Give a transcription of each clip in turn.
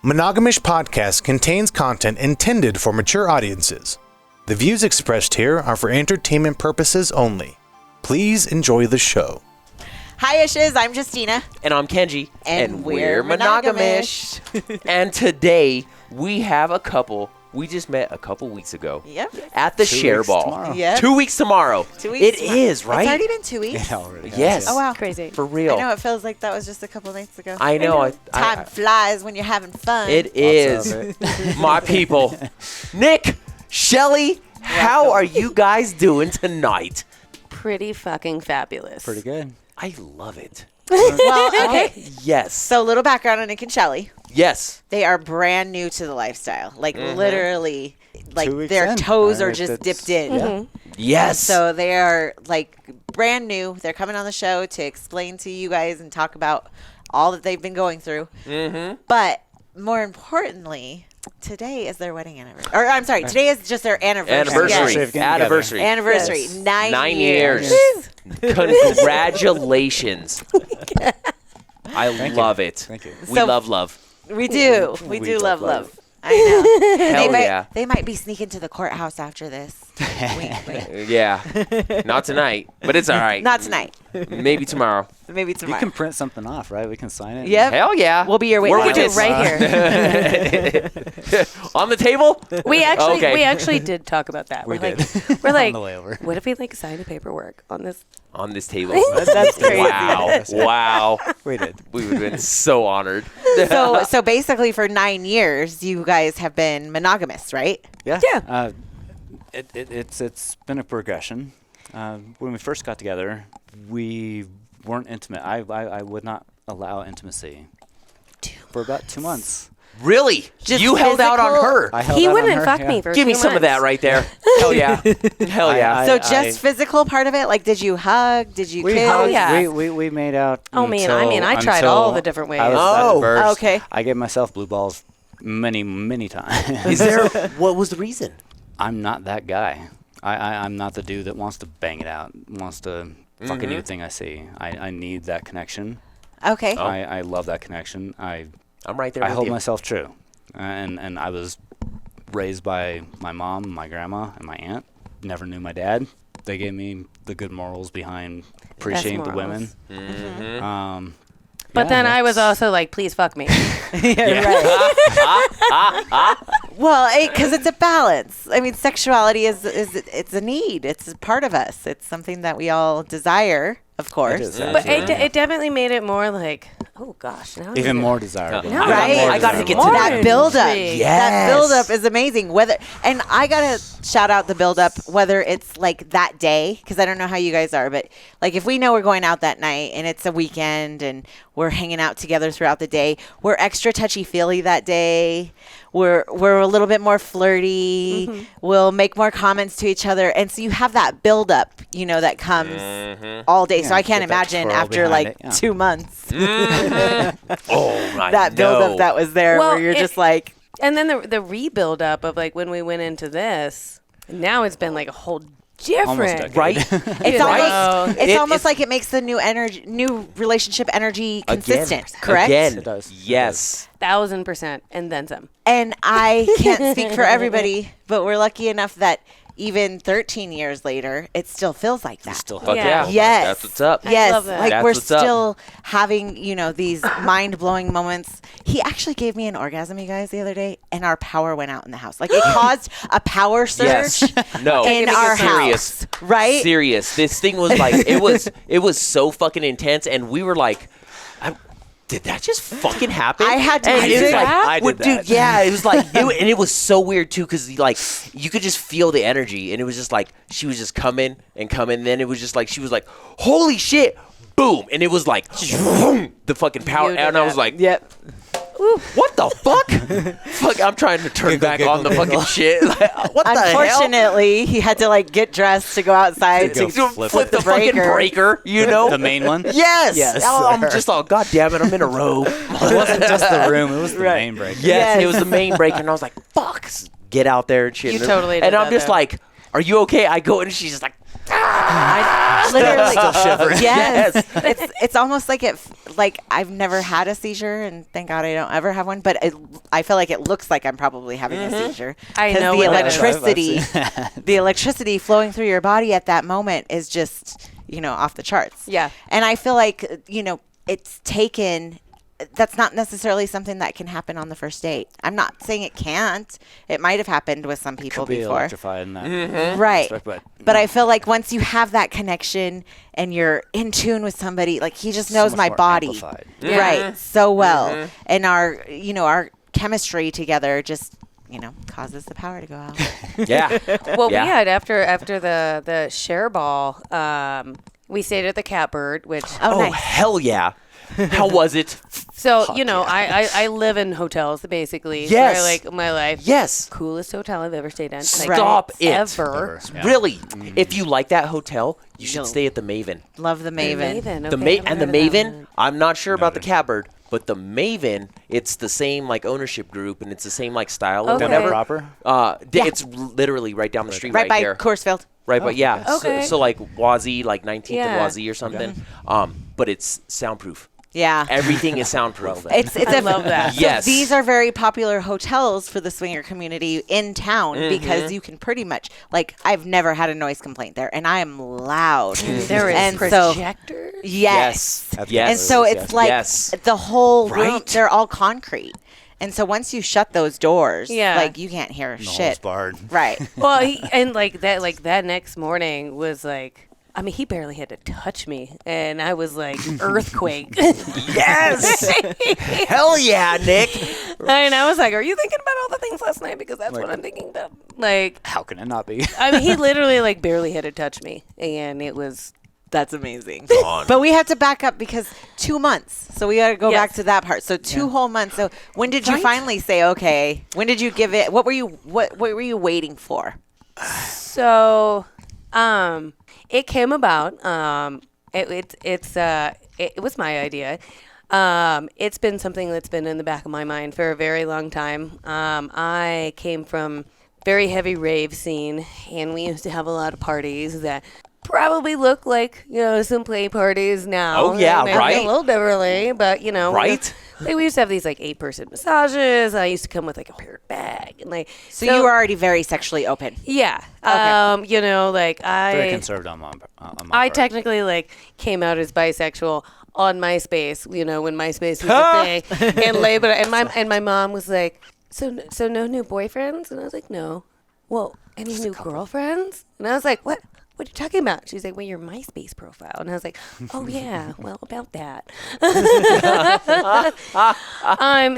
Monogam-ish podcast contains content intended for mature audiences. The views expressed here are for entertainment purposes only. Please enjoy the show. Hi, Ishes. I'm Justina. And I'm Kenji. And we're Monogam-ish. And today, we have a couple we just met a couple weeks ago. Yep. At the Share Ball. Tomorrow. Yep. 2 weeks tomorrow. 2 weeks It tomorrow. is, right? It's already been 2 weeks. It already has. Yes. Oh, wow. Crazy. For real. I know. It feels like that was just a couple nights ago. I know. Time flies when you're having fun. It Lots is. of it. My people. Nick, Shelley, how are you guys doing tonight? Pretty fucking fabulous. Pretty good. I love it. Well, okay. Yes. So, a little background on Nick and Shelley. Yes. They are brand new to the lifestyle. Like, literally, like, 2 weeks their in. toes are Right, just that's- dipped in. Yeah. Yes. So they are like brand new. They're coming on the show to explain to you guys and talk about all that they've been going through. Mm-hmm. But more importantly, today is their wedding anniversary. Or I'm sorry, today is just their anniversary. Anniversary. Yes. Anniversary. Anniversary. Yes. 9 years. Congratulations. I love it. Thank you. We So- love. We do. We We do love love. I know. Hell yeah. They might be sneaking to the courthouse after this. Wink, wink. Yeah. Not tonight, but it's all right. Not tonight. Maybe tomorrow. Maybe You tomorrow. can print something off, right? We can sign it. Yep. Hell yeah. We'll be your We're witness. We'll do witness. it right here. On the table? we Okay. actually did talk about that. We We're did. Like, we're On like, the way over. what if we like sign the paperwork on this? On this table. That's crazy. Wow. Wow. We did. We would have been so honored. So basically for 9 years, you guys have been monogamous, right? Yeah. Yeah. It's been a progression. When we first got together, we weren't intimate. I would not allow intimacy for about 2 months. Really? Just you held out on physical- her. I held He out on wouldn't her, fuck yeah. me for Give me 2 some of that months. right there. Hell yeah. Hell yeah. I- So just physical part of it? Like, did you hug? Did you We kiss? hugged, yeah. we made out. Oh, man, I tried until all the different ways. I was Oh. at birth. Okay. I gave myself blue balls many times. Is there, what was the reason? I'm not that guy. I'm not the dude that wants to bang it out, wants to fuck anything I see. I need that connection. Okay. I love that connection. I'm right there I with hold you. myself true. And I was raised by my mom, my grandma, and my aunt. Never knew my dad. They gave me the good morals behind appreciating the women. Mm-hmm. But then I was also like, please fuck me. Well, because it's a balance. I mean, sexuality is it's a need. It's a part of us. It's something that we all desire, of course. It is, But absolutely. it definitely made it more like, oh gosh. Now even more desirable. No, Right? I got to get to More that. That build-up. intrigue. That Yes. build-up is amazing. And I got to shout out the build-up, whether it's like that day, because I don't know how you guys are, but like if we know we're going out that night and it's a weekend and we're hanging out together throughout the day, we're extra touchy-feely that day. We're a little bit more flirty. We'll make more comments to each other. And so you have that build-up, that comes all day. So Yeah, I can't get that imagine twirl after behind like it, yeah. 2 months. Oh, I That know. build-up that was there Well, where you're it- just like, And then the rebuild up of like when we went into this, now it's been like a whole different. decade. Right? it's Right. almost, It- almost it's- like it makes the new relationship energy consistent, correct? Again. It does. It Yes. 1,000% and then some. And I can't speak for everybody, but we're lucky enough that even 13 years later, it still feels like that. Still Fuck Yeah. yeah. Yes. That's what's up. I Yes, love that. like That's we're what's up. still having, these mind-blowing moments. He actually gave me an orgasm, you guys, the other day, and our power went out in the house. Like it caused a power surge Yes. No. in our serious. house, right? Serious. This thing was like it was so fucking intense, and we were like, did that just fucking happen? I had to And do it was that. like, I did dude, that. yeah, it was like, and it was so weird too, because like you could just feel the energy, and it was just like she was just coming and coming. And then it was just like she was like, "Holy shit!" Boom, and it was like boom, the fucking power, You did and I was that. like, Yep. "What the fuck?" Fuck, I'm trying to turn back on the fucking shit. Like, what the hell? Unfortunately, he had to like get dressed to go outside To to go Flip the fucking breaker, you know? The main one? Yes. Yes, Oh, I'm sir. just all, God damn it, I'm in a robe. It wasn't just the room, it was the Right. main break. Yes, Yes. it was the main breaker, and I was like, fuck, get out there and shit. You totally did And I'm that, just though. like, are you okay? I go in, and she's just like, ah! I literally Still shivering. Yes. It's almost like I've never had a seizure, and thank God I don't ever have one. But I feel like it looks like I'm probably having a seizure. I know the what that is. electricity, the electricity flowing through your body at that moment is just off the charts. Yeah. And I feel like it's taken. That's not necessarily something that can happen on the first date. I'm not saying it can't. It might have happened with some people Could be before. electrified in that Right. aspect, But I feel like once you have that connection and you're in tune with somebody, like he just So knows much my more body. amplified. Right. So well. And our chemistry together just, causes the power to go out. Yeah. Well, Yeah. we had after the share ball, we stayed at the Catbird, which Oh, nice. Hell yeah. How was it? so I live in hotels basically. Yes. For like my life. Yes. Coolest hotel I've ever stayed in. Stop it. Ever. Yeah. Really? If you like that hotel, you should stay at the Maven. Love the Maven. Maven. The Okay, and the I've heard of that Maven, one. I'm not sure about the Catbird, but the Maven, it's the same like ownership group and it's the same like style or Okay. whatever. Proper? It's literally right down the street Right by here. Coors Right, but yeah. Okay. So like Wazee, like 19th Yeah. and Wazee or something. But it's soundproof. Yeah. Everything is soundproof. It's I love that. So Yes. these are very popular hotels for the swinger community in town because you can pretty much I've never had a noise complaint there, and I am loud. There is and so projectors. yes. Yes. And so it's like Yes. the whole room, Right. they're all concrete. And so once you shut those doors, Yeah. you can't hear The hole's shit. barred. Right. Well, that next morning was he barely had to touch me, and I was like earthquake. Yes. Hell yeah, Nick. And I was like, "Are you thinking about all the things last night? Because that's what I'm thinking about." How can it not be? He literally barely had to touch me, and it was. That's amazing. But we have to back up because 2 months. So we got to go Yes. back to that part. So 2 whole months. So when did you finally say, okay, when did you give it? What were you waiting for? So, it came about. It was my idea. It's been something that's been in the back of my mind for a very long time. I came from very heavy rave scene, and we used to have a lot of parties that probably look like some play parties now. Oh, yeah, Maybe right. a little differently, but Right. we used to have these 8-person massages. I used to come with a period bag, and So you were already very sexually open. yeah. Okay. Very conservative on my I part. technically came out as bisexual on MySpace, when MySpace was a thing, and labeled it. And my mom was like, so no new boyfriends? And I was like, no. Well, any new girlfriends? And I was like, what? What are you talking about? She's like, well, your MySpace profile. And I was like, oh, yeah, well, about that.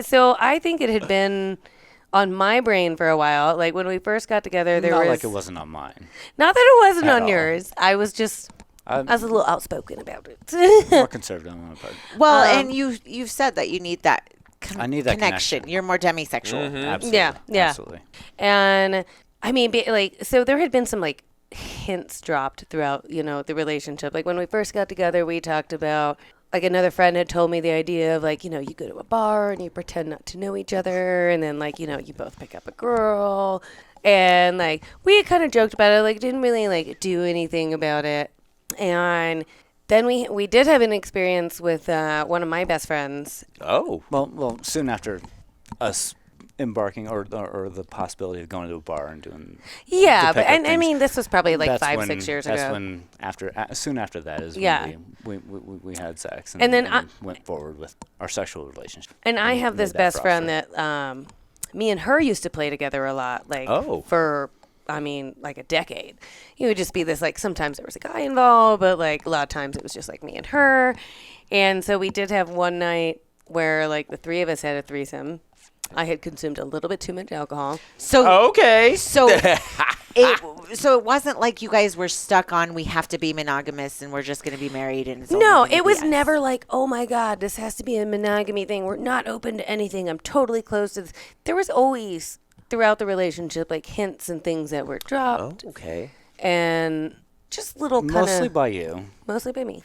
So I think it had been on my brain for a while. Like when we first got together, there Not was... like it wasn't on mine. Not that it wasn't At on all. yours. I was just... I I'm was a little outspoken about it. more conservative on my part. Well, and you've said that you need that I need that connection. connection. You're more demisexual. Absolutely. Yeah. Absolutely. And I mean, so there had been some hints dropped throughout, the relationship. Like when we first got together, we talked about another friend had told me the idea of you go to a bar and you pretend not to know each other, and then you both pick up a girl, and we had kind of joked about it, didn't really do anything about it. And then we did have an experience with one of my best friends. Oh. Well, soon after us embarking or the possibility of going to a bar and doing Yeah, the but pickup I things, mean, this was probably that's 5-6 years ago. That's when soon after that is Yeah. when we had sex And then I- went forward with our sexual relationship. And I have made this that best friend process. that me and her used to play together a lot, for a decade. It would just be this sometimes there was a guy involved, but a lot of times it was just me and her. And so we did have one night where the three of us had a threesome. I had consumed a little bit too much alcohol. So Okay. So it wasn't like you guys were stuck on we have to be monogamous and we're just going to be married and it's only No, gonna it was be us. never oh my God, this has to be a monogamy thing. We're not open to anything. I'm totally closed to this. There was always throughout the relationship hints and things that were dropped. Oh, okay. And just little kind Mostly of by you. mostly by me.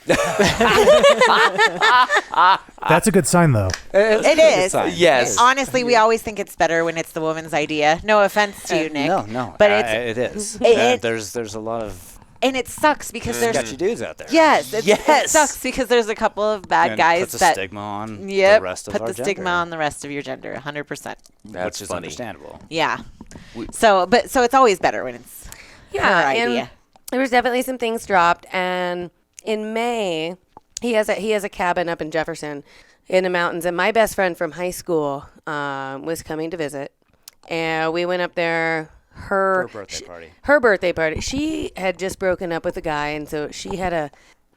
That's a good sign, though. It is. Yes. Honestly, we always think it's better when it's the woman's idea. No offense to you, Nick. No, But it is. it- There's a lot of and it sucks because there's sketchy dudes out there. Yes, it Yes. sucks because there's a couple of bad And guys puts a that stigma on yep, the rest of put our the gender, stigma on the rest of your gender, 100%. That's which is funny. understandable. Yeah. So it's always better when it's her idea. And there was definitely some things dropped, and in May, he has a cabin up in Jefferson, in the mountains, and my best friend from high school was coming to visit, and we went up there. Her birthday party. She had just broken up with a guy, and so she had a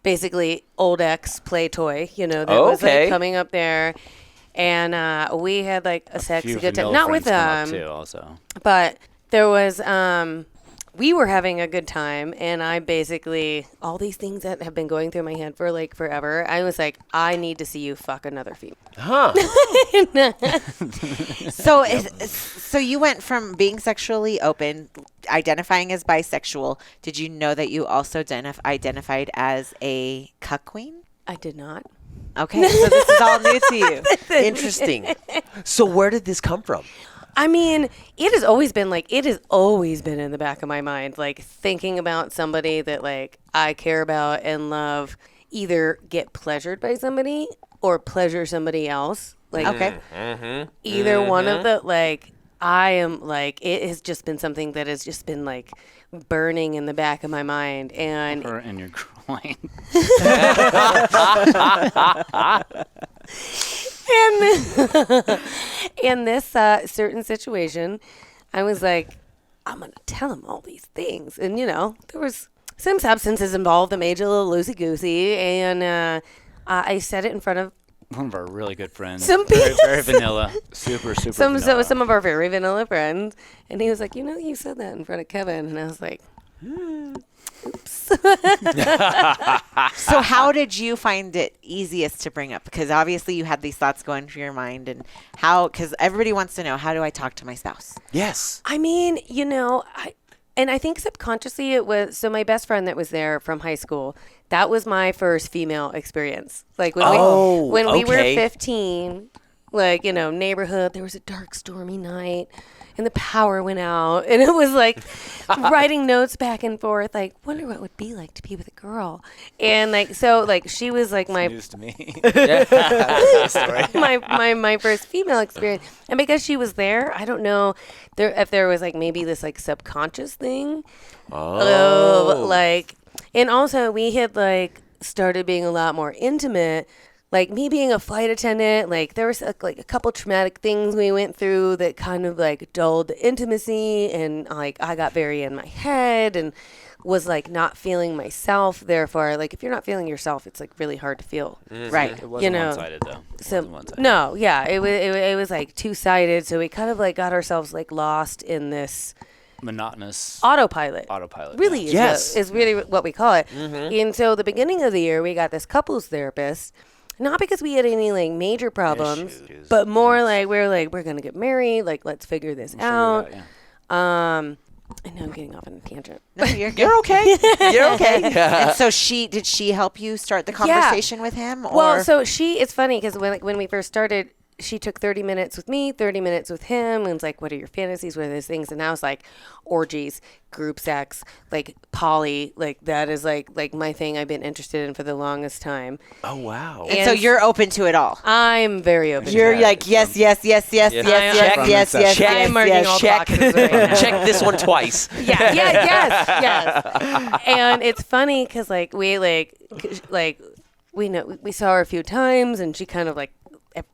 basically old ex play toy, that was like coming up there, and we had like a sexy good time. Not with too, also. but there was we were having a good time, and I basically, all these things that have been going through my head for like forever, I was like, I need to see you fuck another female. Huh. So you went from being sexually open, identifying as bisexual. Did you know that you also identified as a cuck queen? I did not. Okay, so this is all new to you. Interesting. So where did this come from? I mean, it has always been in the back of my mind, like thinking about somebody that like I care about and love, either get pleasured by somebody or pleasure somebody else. Like, okay. Either one of the, like, I am like, it has just been something that has just been like burning in the back of my mind. And Or in your groin. And in this certain situation, I was like, I'm going to tell him all these things. And, there was some substances involved that made you a little loosey-goosey. And I said it in front of One of our really good friends. Some very vanilla. Super vanilla. some of our very vanilla friends. And he was like, you said that in front of Kevin. And I was like, oops. So how did you find it easiest to bring up? Because obviously you had these thoughts going through your mind, and because everybody wants to know, how do I talk to my spouse? Yes. I mean, I think subconsciously it was, so my best friend that was there from high school, that was my first female experience. Like when we were 15, like, neighborhood, there was a dark, stormy night. And the power went out, and it was like writing notes back and forth, like, wonder what it would be like to be with a girl. And like, so like she was like my news to me. my first female experience. And because she was there, I don't know if there was like maybe this like subconscious thing of like, and also we had like started being a lot more intimate. Like me being a flight attendant, like there was like a couple traumatic things we went through that kind of like dulled the intimacy, and like I got very in my head and was like not feeling myself. Therefore, like if you're not feeling yourself, it's like really hard to feel. Right. It wasn't one-sided though. No, yeah, it was like two-sided. So we kind of like got ourselves like lost in this monotonous autopilot. Really is really what we call it. And so the beginning of the year, we got this couples therapist. Not because we had any like major problems, but more like we're gonna get married. Like let's figure this out. I know I'm getting off on a tangent. No, you're okay. You're okay. And so did she help you start the conversation with him? Or? Well, so it's funny because when we first started, she took 30 minutes with me, 30 minutes with him, and was like, what are your fantasies? What are those things? And I was like, orgies, group sex, like poly, like that is like my thing I've been interested in for the longest time. Oh, wow. And so you're open to it all. I'm very open. You're like, yes. I'm marking all the boxes right now. Check this one twice. Yes. And it's funny because we saw her a few times, and she kind of like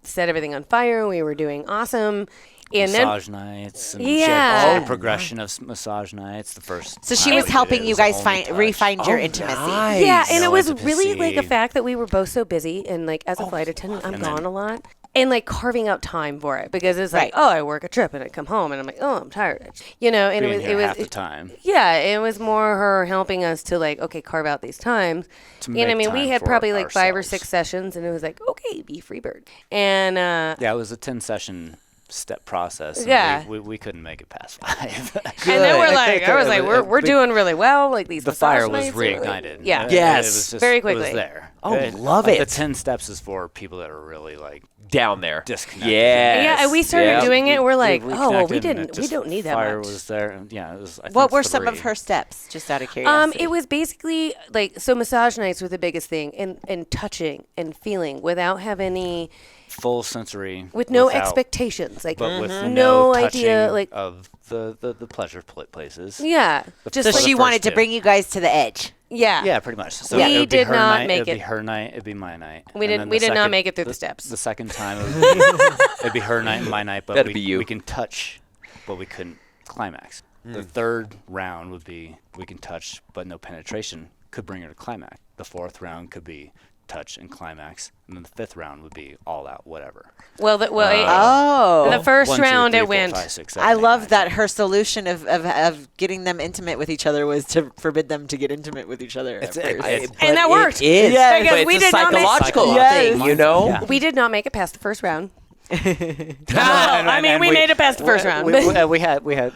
set everything on fire. We were doing awesome. And massage nights. And yeah. She had all progression of massage nights. The first. So she was helping you guys refine your intimacy. Nice. Yeah, and it was intimacy. really like a fact that we were both so busy, and like as a flight attendant, I'm gone a lot. And like carving out time for it, because it's like, oh, I work a trip and I come home and I'm like, oh, I'm tired, and it was half the time. Yeah, it was more her helping us to like, okay, carve out these times. And I mean, we had probably like 5 or 6 sessions, and it was like, okay, be free bird. And yeah, it was a 10-session step process. And yeah, we couldn't make it past 5. And then we're doing really well. Like these, the fire was reignited. Yeah, yes, it was just, very quickly. It was there. Oh, love it. The 10 steps is for people that are really like down there. Disconnected. Yeah. And we started doing it. We're like, We oh, well, we connected and didn't. We don't need that fire much. was there. And yeah, it was. I What think were some of 3. her steps? Just out of curiosity. It was basically like, so massage nights were the biggest thing, and touching and feeling without having any, full sensory with no without- expectations, like but with no touching idea, like of the pleasure places. yeah, just so like, she the wanted first to two. bring you guys to the edge. yeah, Yeah, pretty much. So We it would be did her not night, make it'd it- be her night. It'd be my night. We And didn't- then we the did not second- make it through the steps. The second time it'd be her night and my night, but That'd be you. we can touch, but we couldn't climax. The third round would be we can touch, but no penetration could bring her to climax. The fourth round could be touch and climax, and then the fifth round would be all out, whatever. well, Oh. the first 1, 2, round 3, it 4, went. 5, 6, 7, I 8, love 9, that 10. her solution of getting them intimate with each other was to forbid them to get intimate with each other. at first. And that worked. It is. Yes. But Because we it's a did not make- psychological Yes. thing, you know? Yeah. We did not make it past the first round. I mean, we made it past the first round. We had.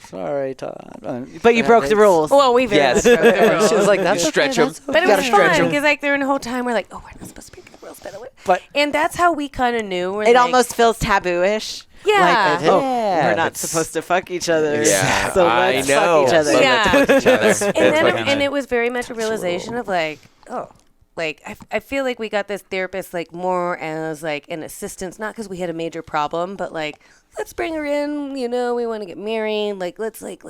Sorry, Todd. But you broke the rules. Well, we very Yes. much broke the rules. She was like, that's Stretch okay, 'em. that's But it Gotta was stretch fun 'em. because like during the whole time we're like, oh, we're not supposed to break the rules, But- and that's how we kind of knew. It almost feels taboo-ish. Yeah. Like, oh, Yeah, we're not that's- supposed to fuck each other. Yeah, so I let's know. fuck each other. But Yeah. let's fuck each other. and it was very much a realization of like, oh, like I feel like we got this therapist like more as like an assistance, not because we had a major problem, but like let's bring her in. You know, we want to get married. Like let's like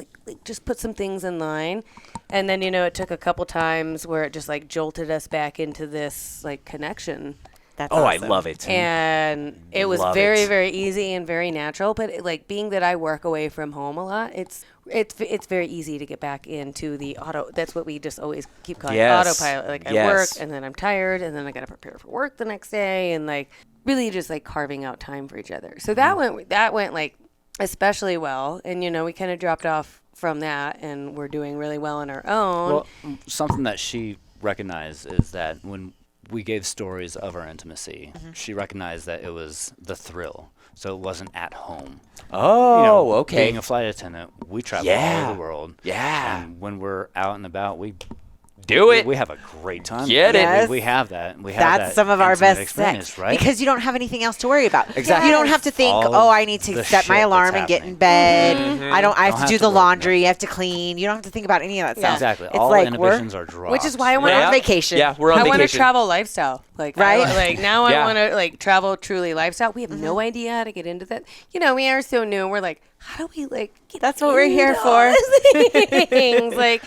just put some things in line. And then it took a couple times where it just like jolted us back into this like connection. That's Oh, awesome. I love it. And it was Love very, it. very easy and very natural. But like being that I work away from home a lot, it's very easy to get back into the auto. That's what we just always keep calling Yes. autopilot. Like I Yes. work and then I'm tired and then I got to prepare for work the next day and like really just like carving out time for each other. So that went like especially well. And we kind of dropped off from that and we're doing really well on our own. Well, something that she recognized is that when we gave stories of our intimacy, she recognized that it was the thrill. So it wasn't at home. Oh, okay. Being a flight attendant, we travel all Yeah. over the world. Yeah. And when we're out and about, we Do it. We have a great time. Get it. Yes. We have that. We have That's that some of our intimate best experience, sex, right? because you don't have anything else to worry about. Exactly. You don't have to think, All oh, I need to the set my shit alarm that's and get in happening. bed. Mm-hmm. I have Don't to have do to the worry. laundry. You have to clean. You don't have to think about any of that stuff. Exactly. It's All like inhibitions are dropped. Which is why I want we're Yeah. on vacation. Yeah, we're on I want a vacation. travel lifestyle. Like, Right? like now Yeah. I want to like travel truly lifestyle. We have no idea how to get into that. We are so new. We're like, how do we like get That's what we're here into for. all these things? Like,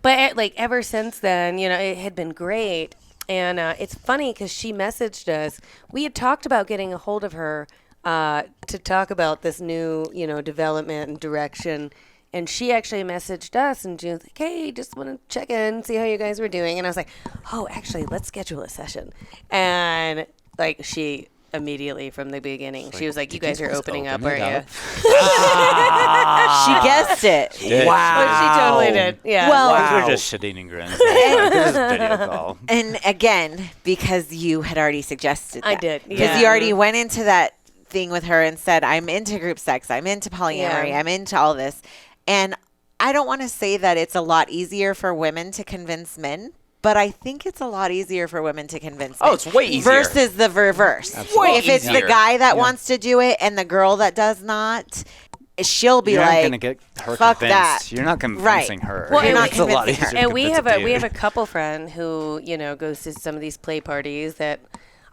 but like ever since then, it had been great. And it's funny because she messaged us. We had talked about getting a hold of her to talk about this new, development and direction. And she actually messaged us and she was like, hey, just want to check in, see how you guys were doing. And I was like, oh, actually, let's schedule a session. And like she immediately from the beginning, she was like, you guys are opening up, aren't you? She guessed it. But she totally did. Yeah. Well, These were just shit-eating grins. This is a video call. And again, because you had already suggested that. I did, Because yeah. you already went into that thing with her and said, I'm into group sex. I'm into polyamory. Yeah. I'm into all this. And I don't want to say that it's a lot easier for women to convince men, but I think it's a lot easier for women to convince men. Oh, it's way easier. Versus the reverse. Way If it's the easier. guy that wants to do it and the girl that does not, she'll be You're not like, gonna get her fuck convinced. that. You're not convincing her. Well, and it's a lot convincing her. easier. And to we convince have a we dude. have a couple friend who goes to some of these play parties that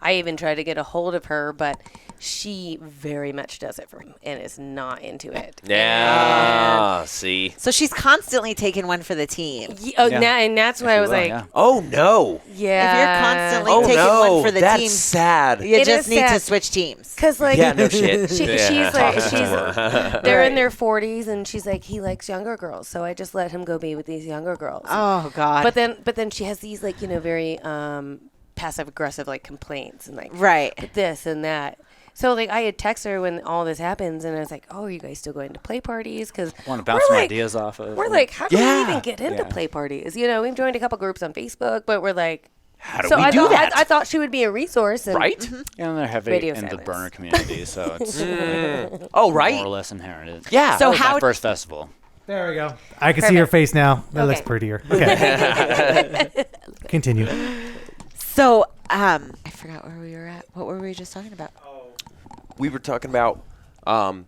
I even try to get a hold of her, but she very much does it for him and is not into it. Yeah. See. so she's constantly taking one for the team. Oh, Yeah. and that's why I was like, yeah. Oh no. yeah. If you're constantly Oh taking no. one for the That's team, sad. you It just is need to sad. switch teams. Because like Yeah. No shit. she's like they're in Right. their 40s and she's like he likes younger girls, so I just let him go be with these younger girls. Oh God. But then she has these like very passive aggressive like complaints and like Right. this and that. So like I had texted her when all this happens and I was like, oh, are you guys still going to play parties? Because Want to bounce some ideas off of. we're like, how do we Yeah. even get into Yeah. play parties? We've joined a couple groups on Facebook, but we're like, How do so we I do thought that? I thought she would be a resource, and Right? and they're heavy Radio in the silence. burner community, so it's Oh, more or right. less inherited. Yeah. So That was how- my first festival. There we go. I can see your face now. That looks Okay. prettier. Okay. Continue. So I forgot where we were at. What were we just talking about? We were talking about I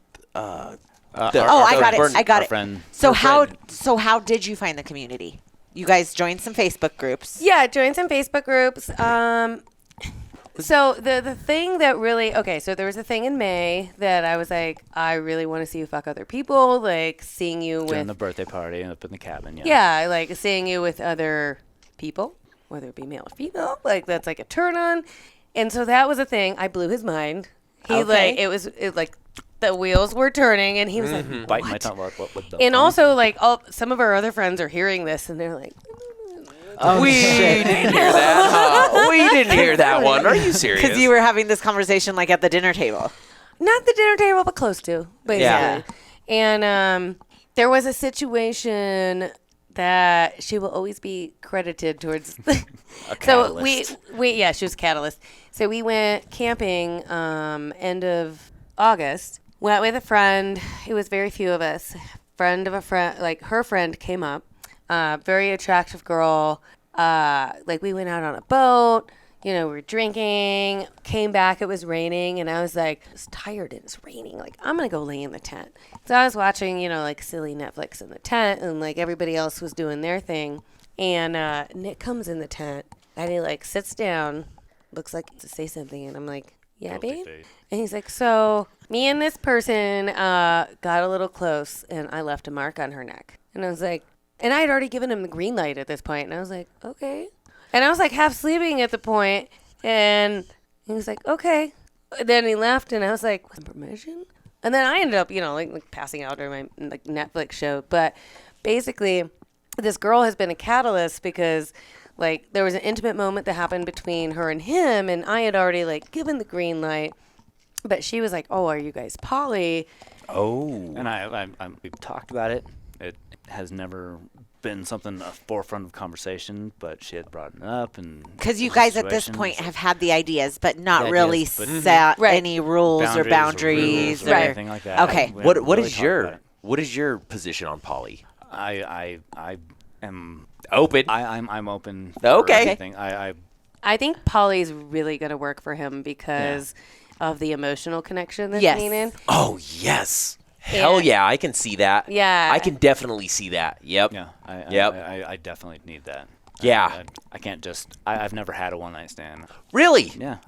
got it. Friend. So how did you find the community? You guys joined some Facebook groups. Yeah, joined some Facebook groups. So the thing that really so there was a thing in May that I was like, I really want to see you fuck other people, like seeing you During with the birthday party up in the cabin. yeah, like seeing you with other people, whether it be male or female, like that's like a turn on. And so that was a thing. I blew his mind. He like the wheels were turning, and he was like, Bite my tongue. What the and fuck? also like some of our other friends are hearing this, and they're like, we didn't hear that. Huh? We didn't hear that one. Are you serious? Because you were having this conversation like at the dinner table. not the dinner table, but close to, basically. Yeah. And there was a situation that she will always be credited towards. So we she was a catalyst. So we went camping end of August. Went with a friend. It was very few of us. Friend of a friend, like her friend came up. Very attractive girl. Like we went out on a boat. You know, we were drinking, came back, it was raining, and I was like, I was tired, it was raining. Like, I'm going to go lay in the tent. So I was watching, you know, like silly Netflix in the tent, and like everybody else was doing their thing. And Nick comes in the tent, and he like sits down, looks like to say something, and I'm like, yeah, babe? And he's like, so me and this person got a little close, and I left a mark on her neck. And I was like, and I had already given him the green light at this point, and I was like, okay. And I was like half sleeping at the point, and he was like, okay. And then he left, and I was like, with permission? And then I ended up, you know, like passing out during my like Netflix show. But basically, this girl has been a catalyst because, like, there was an intimate moment that happened between her and him, and I had already, like, given the green light. But she was like, oh, are you guys poly? Oh. And we've talked about it. It has never been something a forefront of conversation, but she had brought it up, and because you guys at this point have had the ideas, but not really set Right. any rules or boundaries or or anything like that. Okay. We haven't What really is talked about it. what is your position on poly? I am Open. I'm open. For Okay. anything. I think poly's really going to work for him because of the emotional connection that's Yes. needed. Oh yes. Hell yeah, I can see that. Yeah. I can definitely see that. Yep. Yeah. I definitely need that. Yeah. I can't just. I've never had a one night stand. Really? Yeah.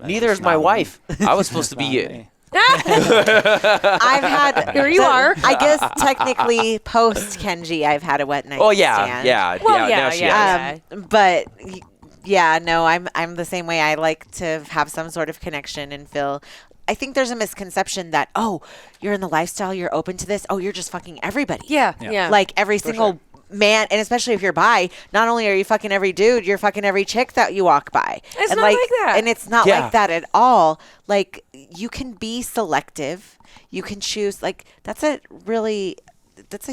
Neither is my wife. I was supposed to be you. I've had Here you are. I guess technically post Kenji, I've had a wet night. Oh yeah, stand. yeah, Well, yeah. Now she yeah. has. But yeah, no, I'm the same way. I like to have some sort of connection and feel. I think there's a misconception that, oh, you're in the lifestyle, you're open to this. Oh, you're just fucking everybody. Yeah. Like every single man, and especially if you're bi, not only are you fucking every dude, you're fucking every chick that you walk by. It's and not like that. And it's not like that at all. Like you can be selective. You can choose. Like that's a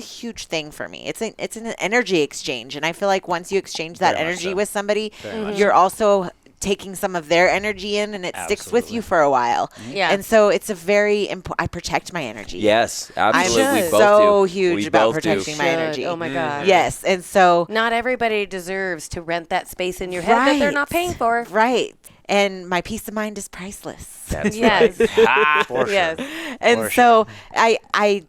huge thing for me. It's an energy exchange, and I feel like once you exchange that Very much energy so. with somebody, Very much you're also taking some of their energy in, and it sticks with you Absolutely. for a while. Yeah. And so it's a very I protect my energy. Yes, absolutely. I'm We both so do. huge We about both do. protecting my energy. Oh my God. Yes, and so Not everybody deserves to rent that space in your head that they're not paying for. Right. And my peace of mind is priceless. That's Yes. For sure. Yes. And For so I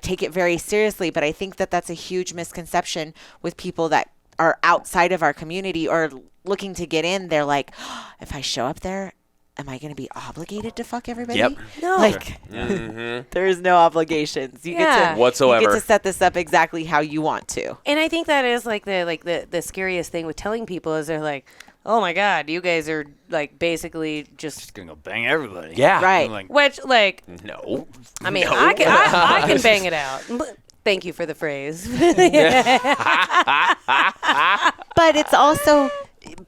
take it very seriously, but I think that that's a huge misconception with people that are outside of our community or looking to get in. They're like, oh, if I show up there, am I going to be obligated to fuck everybody? Yep. No. Like, there is no obligations. You Yeah. get to Whatsoever. You get to set this up exactly how you want to. And I think that is like the scariest thing with telling people is they're like, oh my God, you guys are like basically just Gonna go bang everybody. Yeah. Right. I'm like, which like No. I mean No. I can bang it out. Thank you for the phrase. But it's also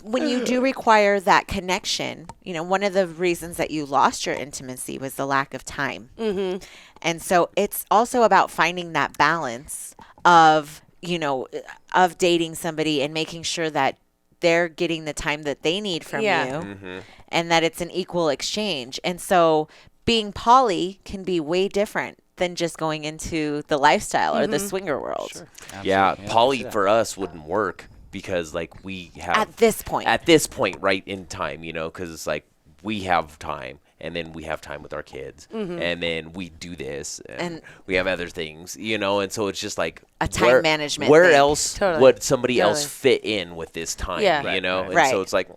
when you do require that connection, you know, one of the reasons that you lost your intimacy was the lack of time. Mm-hmm. And so it's also about finding that balance of, you know, of dating somebody and making sure that they're getting the time that they need from Yeah. you and that it's an equal exchange. And so being poly can be way different than just going into the lifestyle or the swinger world. Yeah, Absolutely. poly for us wouldn't work because like we have At this point, right in time, because it's like we have time. And then we have time with our kids, and then we do this, and we have other things, and so it's just like a time management. Where thing. else would somebody else fit in with this time? Yeah. And so it's like,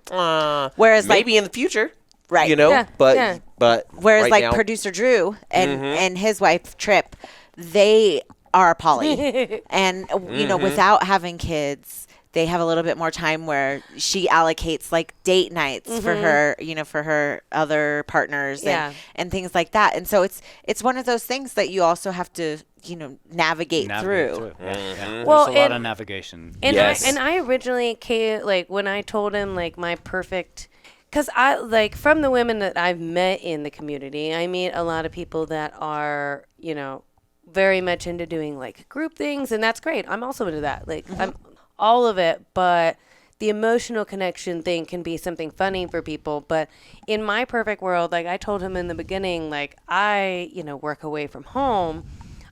whereas maybe in the future, right? But whereas right like now, producer Drew and his wife Tripp, they are poly, and without having kids. They have a little bit more time where she allocates like date nights for her, for her other partners and things like that. And so it's one of those things that you also have to, navigate through. Yeah. Well, There's a lot of navigation. And Yes. I originally came, like, when I told him, like, my perfect, because I, like, from the women that I've met in the community, I meet a lot of people that are, very much into doing, like, group things, and that's great. I'm also into that. Like, I'm all of it, but the emotional connection thing can be something funny for people. But in my perfect world, like I told him in the beginning, like I, work away from home.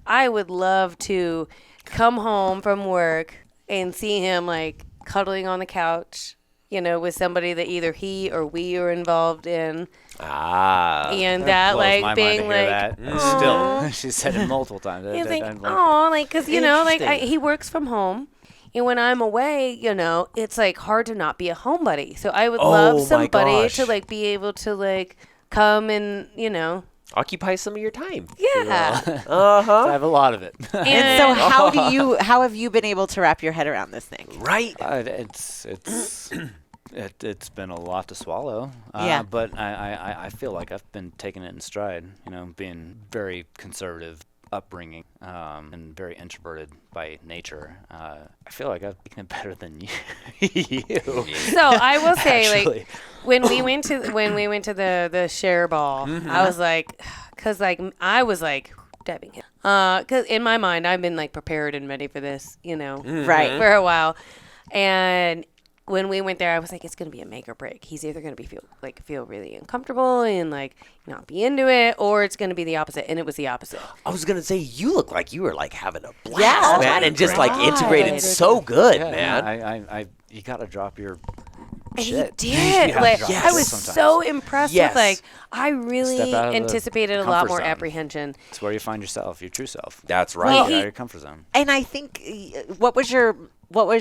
I would love to come home from work and see him like cuddling on the couch, with somebody that either he or we are involved in. And that blows my like mind being to hear like, that. Still, she said it multiple times. it's like, I'm oh, like, because, like Interesting. he works from home. And when I'm away, it's like hard to not be a homebody. So I would love my somebody gosh. to like be able to like come and, occupy some of your time. yeah. I have a lot of it. And so how have you been able to wrap your head around this thing? Right. It's been a lot to swallow. Yeah. But I feel like I've been taking it in stride. Being very conservative upbringing and very introverted by nature. I feel like I've taken it better than you. So I will say, Actually. like, when we went to the share ball, I was like, because like I was like diving in, because in my mind I've been like prepared and ready for this, Right. for a while, and when we went there, I was like, it's gonna be a make or break. He's either gonna feel really uncomfortable and like not be into it, or it's gonna be the opposite. And it was the opposite. I was gonna say you look like you were like having a blast, Yeah. man, and just like God. integrated so good, Yeah, man. you gotta drop your And shit. he did. Yeah, Like, drop I it was sometimes. so impressed Yes. with like I really Step out of the anticipated a lot comfort more zone. apprehension. It's where you find yourself, your true self. That's Well, right. Get out of your comfort zone. And I think what was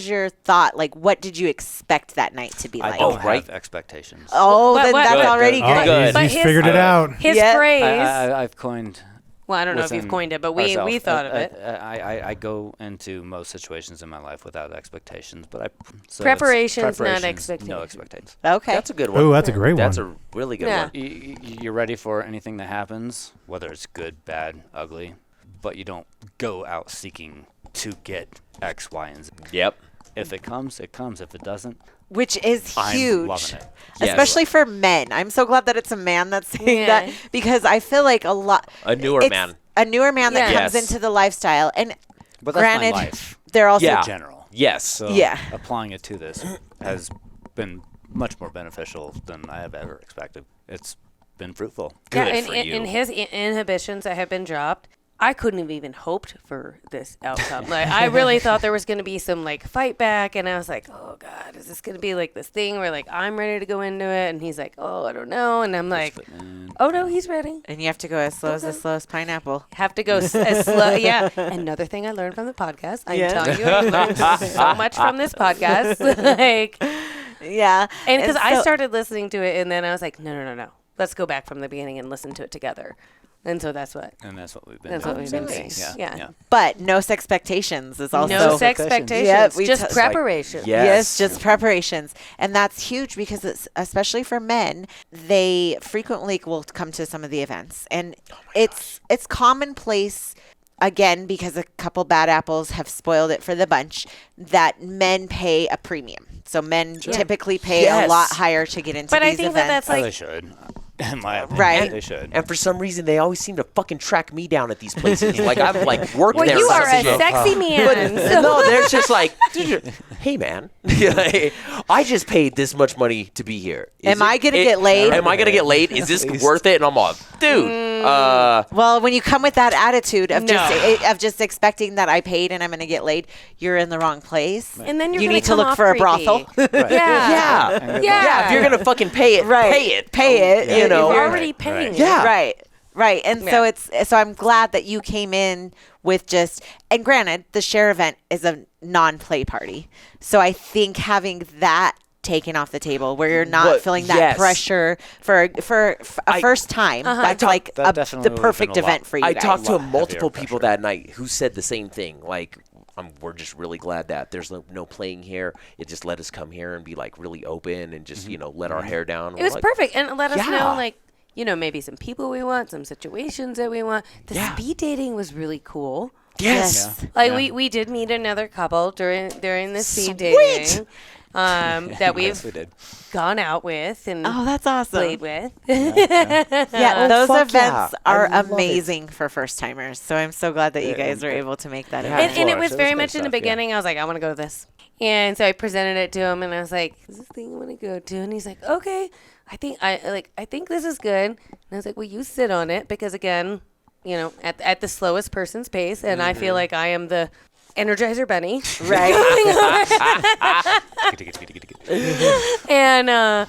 your thought? Like, what did you expect that night to be I like? don't right. have expectations. Then that's Good. already Oh, good. Good. But he's his- figured it out. His Yeah. phrase. I've coined. Well, I don't know if you've within coined it, but we ourselves. thought of it. I go into most situations in my life without expectations, but so Preparations, not it's preparations, expectations. No expectations. Okay. That's a good one. Oh, that's a great That's one. a really good Yeah. one. You're ready for anything that happens, whether it's good, bad, ugly, but you don't go out seeking to get X, Y, and Z. Yep. If it comes, it comes. If it doesn't, Which is I'm huge. loving it. Yes. Especially for men. I'm so glad that it's a man that's saying Yeah. that, because I feel like A newer it's man. a newer man that Yeah. comes Yes. into the lifestyle. And but that's granted, my life they're also Yeah. in general. Yes. So Yeah. applying it to this has been much more beneficial than I have ever expected. It's been fruitful. Good and, for and, you. and his inhibitions that have been dropped. I couldn't have even hoped for this outcome. Like, I really thought there was going to be some like fight back, and I was like, "Oh God, is this going to be like this thing where like I'm ready to go into it?" And he's like, "Oh, I don't know," and I'm like, "Oh no, he's ready." and you have to go as slow as the slowest pineapple. Have to go as slow. Yeah. Another thing I learned from the podcast. I'm Yeah. telling you, I learned so much from this podcast. Like, Yeah. and because I so- started listening to it, and then I was like, no. Let's go back from the beginning and listen to it together. And so that's what. And that's what we've been That's doing. what we've been Nice. doing. Yeah. Yeah. But no expectations is also No expectations. Yeah, we just t- preparation. Yeah. Yes, Yes. just preparations. And that's huge because it's especially for men, they frequently will come to some of the events. And it's commonplace, again, because a couple bad apples have spoiled it for the bunch, that men pay a premium. So men typically pay a Yes. lot higher to get into But these I think events. that's Oh, they like, should. In my opinion, Right. they should. And for some reason, they always seem to fucking track me down at these places. Like I've like worked well, there. you for are a some- sexy man. No, they're just like, hey man, I just paid this much money to be here. Am I gonna get laid? Am I gonna get laid? Is this worth it? And I'm all, Dude. Well, when you come with that attitude of No. just expecting that I paid and I'm going to get laid, you're in the wrong place. And then you're You gonna need to come look off for a creepy. brothel. Yeah. Yeah. Yeah. If you're going to fucking pay it, Right. pay it. Pay it. You know. You're You're- already paying. it. Yeah. Right. And so I'm glad that you came in with and granted, the share event is a non-play party. So I think having that taken off the table where you're not feeling that yes. pressure for a first time, that's like That the definitely would've perfect been a lot. event for you I guys. talked to lot multiple heavier people pressure. that night who said the same thing. Like, we're just really glad that there's no playing here. It just let us come here and be like really open and just let our hair down. It was perfect, and let us Yeah. know like maybe some people we want, some situations that we want. The speed dating was really cool. Yes. Like we did meet another couple during the speed dating that we've Yes, we did. gone out with and Oh, that's awesome. played with. Yeah, those fuck events yeah. are I love it. amazing for first timers. So I'm so glad that you guys were able to make that event. And it Of was course, it very was much good in the stuff, yeah. beginning. I was like, I want to go to this. And so I presented it to him, and I was like, "Is this thing I want to go to?" And he's like, "Okay, I think this is good." And I was like, "Well, you sit on it because again, at the slowest person's pace, and I feel like I am the Energizer Bunny, Right. and I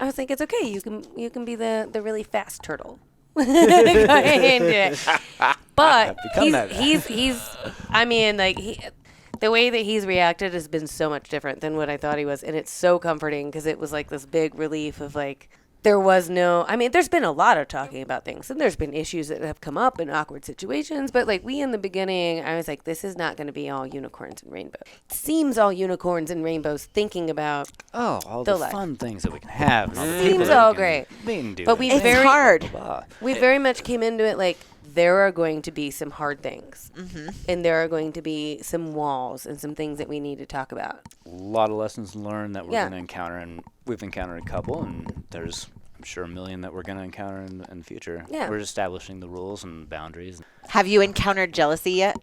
was like, it's okay. You can be the really fast turtle. Go ahead and do it. But Become that. the way that he's reacted has been so much different than what I thought he was, and it's so comforting because it was like this big relief of like there was no. I mean, there's been a lot of talking about things, and there's been issues that have come up in awkward situations. But like in the beginning, I was like, this is not going to be all unicorns and rainbows. It seems all unicorns and rainbows thinking about. All The the life. fun things that we can have. And all the Seems people that all we can great. meet and do But we and It's very- hard. blah, blah, blah. We very much came into it like there are going to be some hard things, and there are going to be some walls and some things that we need to talk about. A lot of lessons learned that we're Yeah. going to encounter, and we've encountered a couple, and there's, I'm sure, a million that we're going to encounter in the future. Yeah. We're establishing the rules and boundaries. Have you encountered jealousy yet?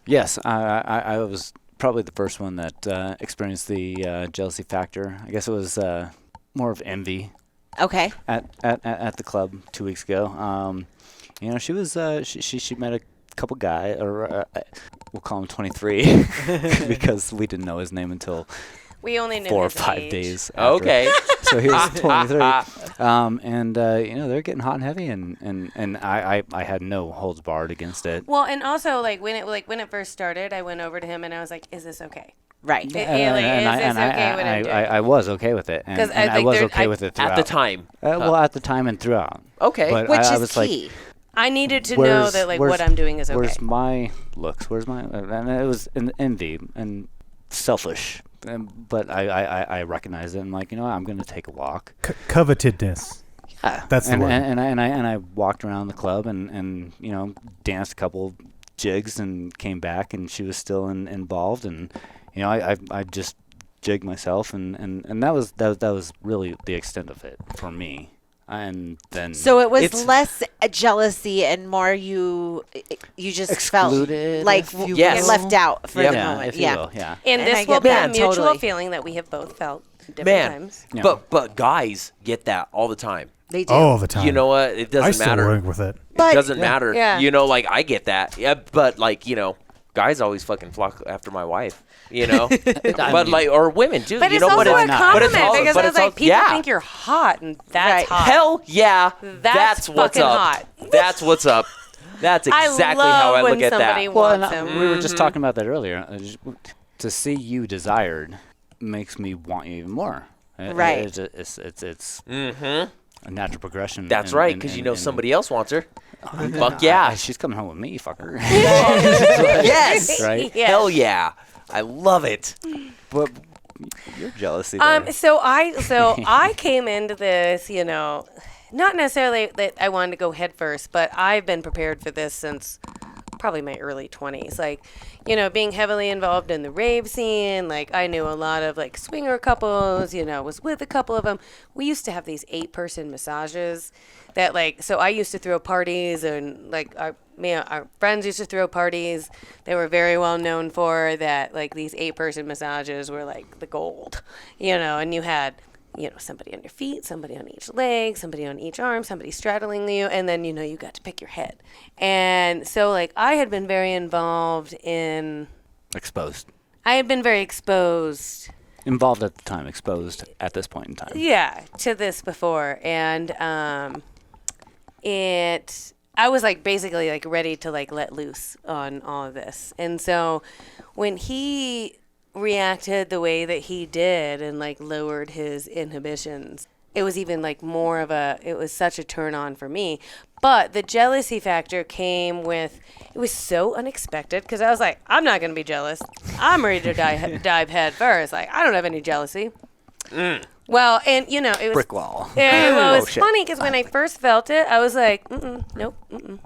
Yes, I was probably the first one that experienced the jealousy factor. I guess it was more of envy Okay. at the club 2 weeks ago. She was she met a couple guy, or we'll call him 23, because we didn't know his name until We only knew 4 or his 5 age. days. After. Okay. So he was 23, and they're getting hot and heavy, and I had no holds barred against it. Well, and also when it first started, I went over to him and I was like, "Is this okay?" Right. Is this okay what I'm doing? I was okay with it, and 'Cause I I think was there- okay with it throughout. At the time. Well, at the time and throughout. Okay. But Which I is was key. like, I needed to know that what I'm doing is okay. Where's my looks? Where's my? And it was envy and selfish. But I recognize it. And like, I'm going to take a walk. Covetedness. Yeah, That's the and, word. And I walked around the club and danced a couple jigs and came back, and she was still involved, and I just jigged myself, and that was really the extent of it for me. And then So it was It's- less jealousy and more you just Excluded, felt like if you Yes. left out for Yep. the yeah, moment. if you Yeah. will, yeah. And And this I will get be that, a mutual totally. feeling that we have both felt at different Man. times. Yeah. But guys get that all the time. They do. All the time. You know what? It I doesn't still matter. work with it. But- It doesn't matter. Yeah. Like I get that. Yeah, but like, guys always fucking flock after my wife. But like, or women too. But you it's know, also but a it's, compliment but it's all, because but I was it's all, like, people yeah. think you're hot, and that's Right. hot. Hell yeah. That's what's fucking up. hot. That's what's up. That's exactly I love how I when look at somebody that. Well, wants and him. we were just talking about that earlier. To see you desired makes me want you even more. Right. It's Mm-hmm. a natural progression. That's in- right, in- because in- in- somebody else wants her. Fuck yeah. She's coming home with me, fucker. Yes. Right? Yeah. Hell yeah. I love it. But you're jealousy. There. So I came into this, not necessarily that I wanted to go head first, but I've been prepared for this since probably my early 20s. Like, being heavily involved in the rave scene, like I knew a lot of like swinger couples, was with a couple of them. We used to have these 8-person massages that so I used to throw parties, and like our friends used to throw parties. They were very well known for that. Like these 8-person massages were like the gold, and you had somebody on your feet, somebody on each leg, somebody on each arm, somebody straddling you, and then, you got to pick your head. And so, like, I had been very involved in... Exposed. I had been very exposed. Involved at the time, exposed at this point in time. Yeah, to this before. And I was, like, basically, like, ready to, like, let loose on all of this. And so when he reacted the way that he did and, like, lowered his inhibitions, it was even, like, it was such a turn on for me. But the jealousy factor came with, it was so unexpected because I was like, I'm not going to be jealous. I'm ready to dive head first. Like, I don't have any jealousy. Well, and, it was... Brick wall. Yeah, well, it was shit. funny because when I first felt it, I was like, nope.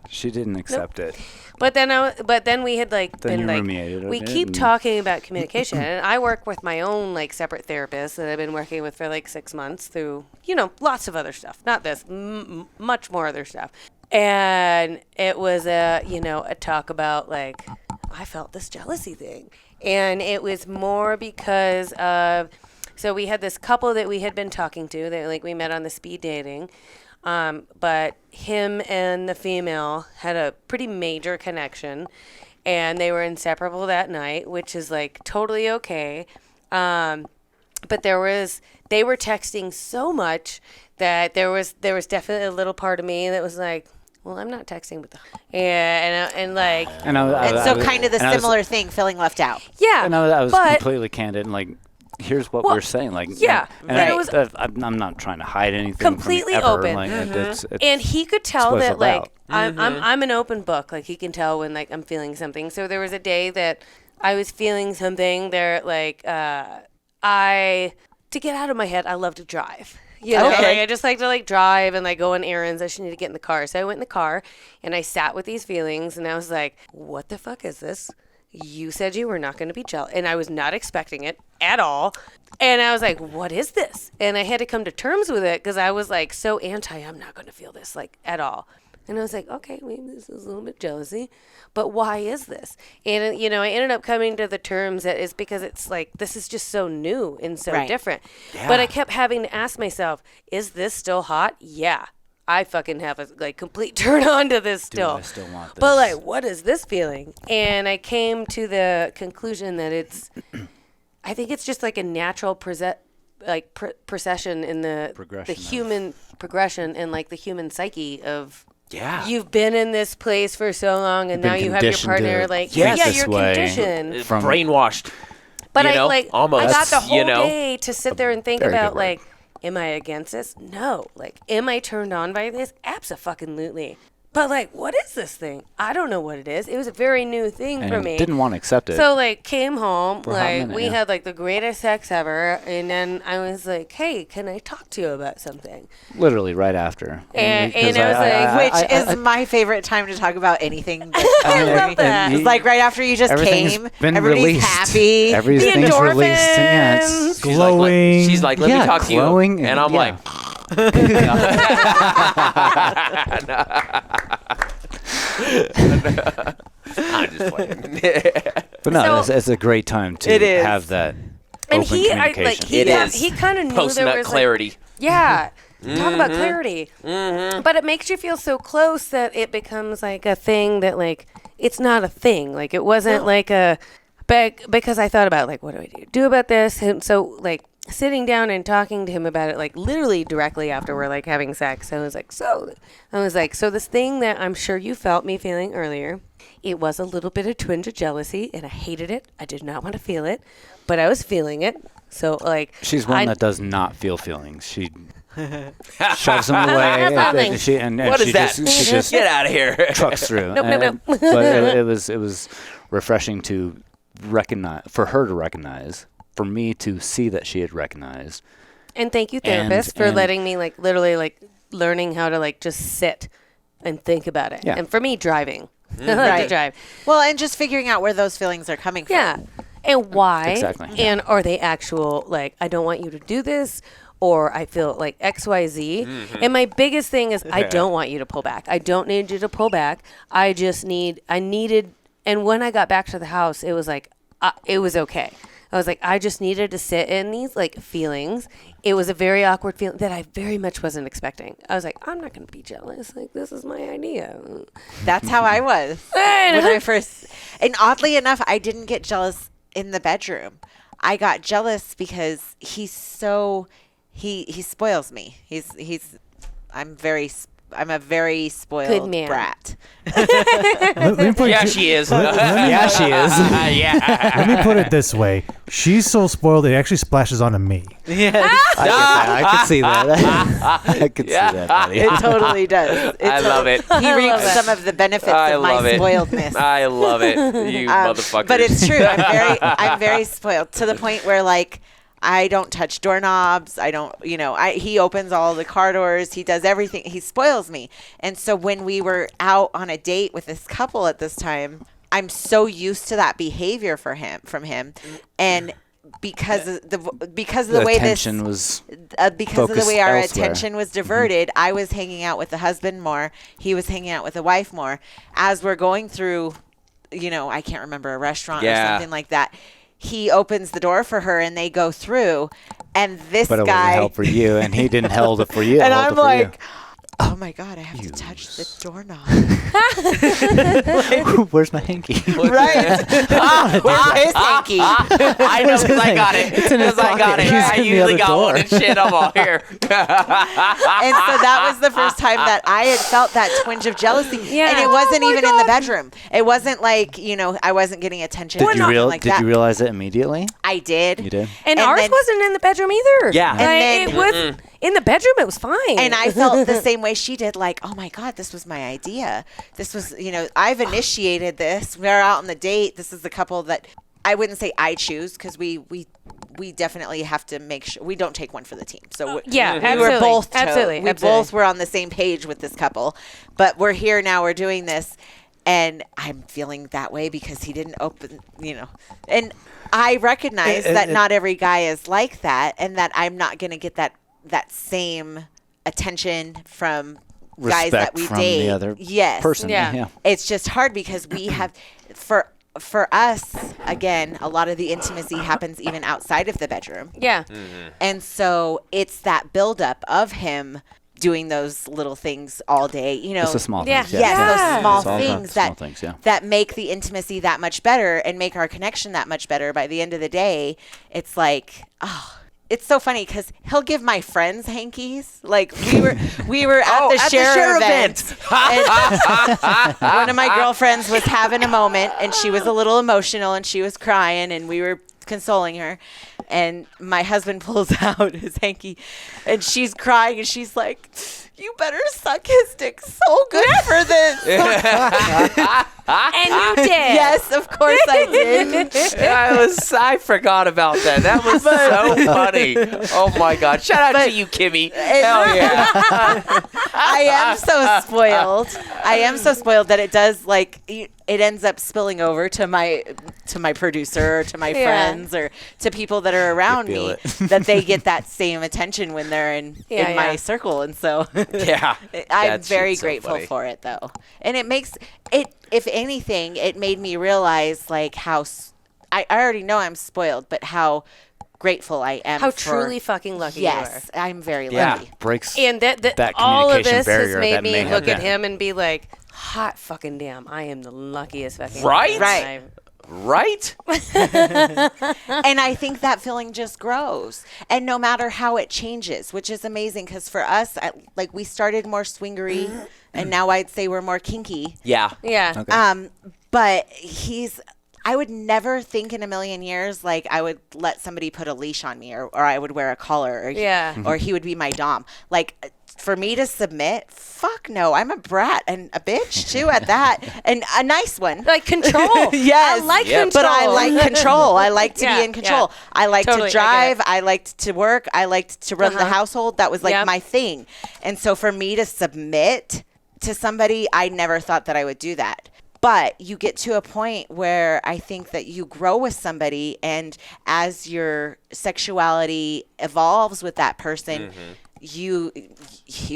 She didn't accept it. But then we had like Then been you like ruminated we on it keep and- talking about communication, and I work with my own like separate therapist that I've been working with for like 6 months through lots of other stuff, not this, much more other stuff, and it was a talk about like I felt this jealousy thing, and it was more because of so we had this couple that we had been talking to that like we met on the speed dating. But him and the female had a pretty major connection, and they were inseparable that night, which is like totally okay. But they were texting so much that there was definitely a little part of me that was like, well, I'm not texting with and like, And so kind of the similar thing, feeling left out. yeah. And I was but, completely candid and like, here's what Well, we're saying. Like, yeah, and right. it was, I'm not trying to hide anything. Completely from you ever. open. Like, it's and he could tell what it's that like about. I'm an open book. Like he can tell when like I'm feeling something. So there was a day that I was feeling something there. Like to get out of my head, I love to drive. Like, I just like to like drive and like go on errands. I should need to get in the car. So I went in the car and I sat with these feelings and I was like, what the fuck is this? You said you were not going to be jealous. And I was not expecting it at all. And I was like, what is this? And I had to come to terms with it because I was like so I'm not going to feel this like at all. And I was like, okay, maybe this is a little bit jealousy, but why is this? And, I ended up coming to the terms that it's because it's like, this is just so new and so different. Yeah. But I kept having to ask myself, is this still hot? Yeah. I fucking have a like complete turn on to this still. I still want this. But like, what is this feeling? And I came to the conclusion that I think it's just like a natural procession in the human progression and like the human psyche of. Yeah. You've been in this place for so long, and now you have your partner. Like, you're conditioned. From brainwashed. But almost, I got the whole day to sit there and think about like, am I against this? No. Like, am I turned on by this? Abso-fucking-lutely. But like, what is this thing? I don't know what it is. It was a very new thing for me. Didn't want to accept it. So like, came home, like we had like the greatest sex ever, and then I was like, hey, can I talk to you about something? Literally right after. And I was which is my favorite time to talk about anything. I love that. It's like right after you just came, been everybody's released. happy. Everything's The released. And yeah, it's glowing. She's like, let me talk to you. Glowing And I'm like, I'm just playing. But no, So- it's a great time to It is. have that And open he communication. he kind of knew Post-nut there was clarity. Like, yeah. Talk about clarity. But it makes you feel so close that it becomes like a thing that like it's not a thing. Like it wasn't like a because I thought about like what do I do about this? And so like sitting down and talking to him about it like literally directly after we're like having sex. I was like, so this thing that I'm sure you felt me feeling earlier, it was a little bit of twinge of jealousy and I hated it. I did not want to feel it, but I was feeling it. So like She's one that does not feel feelings. She shoves them away. Nothing. and What she is that? She just Get out of here. trucks through. Nope. But it was refreshing to recognize, for her to recognize, for me to see that she had recognized. And thank you, therapist, for letting me like literally like learning how to like just sit and think about it. Yeah. And for me, driving. I like to drive. Well, and just figuring out where those feelings are coming from. Yeah. And why. Exactly. And are they actual, like, I don't want you to do this, or I feel like XYZ. And my biggest thing is I don't want you to pull back. I don't need you to pull back. I needed, and when I got back to the house, it was like, it was okay. I was like, I just needed to sit in these like feelings. It was a very awkward feeling that I very much wasn't expecting. I was like, I'm not going to be jealous. Like, this is my idea. That's how I was when I first. And oddly enough, I didn't get jealous in the bedroom. I got jealous because he spoils me. I'm a very spoiled Good man. brat. Let me put Yeah, it, she is. Yeah, she is. Yeah. let me put it this way. She's so spoiled it actually splashes onto me. I can see that. I can see that, buddy. It totally does. I love it. He reaps some of the benefits of my spoiledness. I love it. You motherfuckers. But it's true. I'm very spoiled to the point where like I don't touch doorknobs. I don't, he opens all the car doors. He does everything. He spoils me. And so when we were out on a date with this couple at this time, I'm so used to that behavior from him. And because of the way attention was because of the way our elsewhere. attention was diverted, I was hanging out with the husband more. He was hanging out with the wife more. As we're going through, I can't remember, a restaurant or something like that. He opens the door for her and they go through, and this but it guy wasn't help for you, and he didn't hold it for you. and hold I'm it for like, oh my God, I have to touch the doorknob. you. Where's my hanky? Right? Where's his hanky? I know because I got it. It's in his Because I got pocket. it. He's I in the usually other got door. one and shit. I'm all here. And so that was the first time that I had felt that twinge of jealousy. Yeah. And it wasn't even in the bedroom. It wasn't like, I wasn't getting attention. or Did you nothing like that. Did you realize it immediately? I did. You did. And And ours then- wasn't in the bedroom either. Yeah. Like, And it was in the bedroom. It was fine. And I felt the same way she did, like, oh my God, this was my idea. This was, I've initiated this. We're out on the date. This is the couple that I wouldn't say I choose, because we definitely have to make sure we don't take one for the team. So yeah, we absolutely. were both Absolutely. we both were on the same page with this couple, but we're here now. We're doing this, and I'm feeling that way because he didn't open, and I recognize that not every guy is like that, and that I'm not going to get that same attention from guys that Respect we from date. the other Yes. person. Yeah. It's just hard because we have for us, again, a lot of the intimacy happens even outside of the bedroom. Yeah. And so it's that buildup of him doing those little things all day, It's the small Yeah. things. Yes, those small It's all about things the small that things, yeah. that make the intimacy that much better and make our connection that much better. By the end of the day, it's like, it's so funny because he'll give my friends hankies. Like we were at the share event. And one of my girlfriends was having a moment, and she was a little emotional, and she was crying, and we were consoling her. And my husband pulls out his hanky, and she's crying, and she's like, "You better suck his dick so good for this." And you did. Yes, of course I did. I forgot about that. That was so funny. Oh my God! Shout out to you, Kimmy. Hell yeah! I am so spoiled. I am so spoiled that it does, like, it ends up spilling over to my producer, or to my friends, or to people that are around feel me, it. that they get that same attention when they're in my circle. And so Yeah, I'm that very shit's so grateful funny. for it, though. And it makes it, if anything, it made me realize, like, how I already know I'm spoiled, but how grateful I am. How for, truly fucking lucky you are. yes, I'm very Yeah. lucky. Breaks And that communication all of this has barrier made that me may have look at been. him and be like, hot fucking damn, I am the luckiest fucking Right? man Right. Right? And I think that feeling just grows, and no matter how it changes, which is amazing, because for us, we started more swingery, and now I'd say we're more kinky. Yeah. Yeah. Okay. But I would never think in a million years, like, I would let somebody put a leash on me, or I would wear a collar, or Yeah. or he would be my dom. Like, for me to submit, fuck no. I'm a brat and a bitch too at that, and a nice one. Like control. Yes. I like Yep. control. But I like control. I like to Yeah, be in control. yeah. I like Totally, I to get drive. it. I liked to work. I liked to run the household. That was like Yep. my thing. And so for me to submit to somebody, I never thought that I would do that. But you get to a point where I think that you grow with somebody, and as your sexuality evolves with that person, you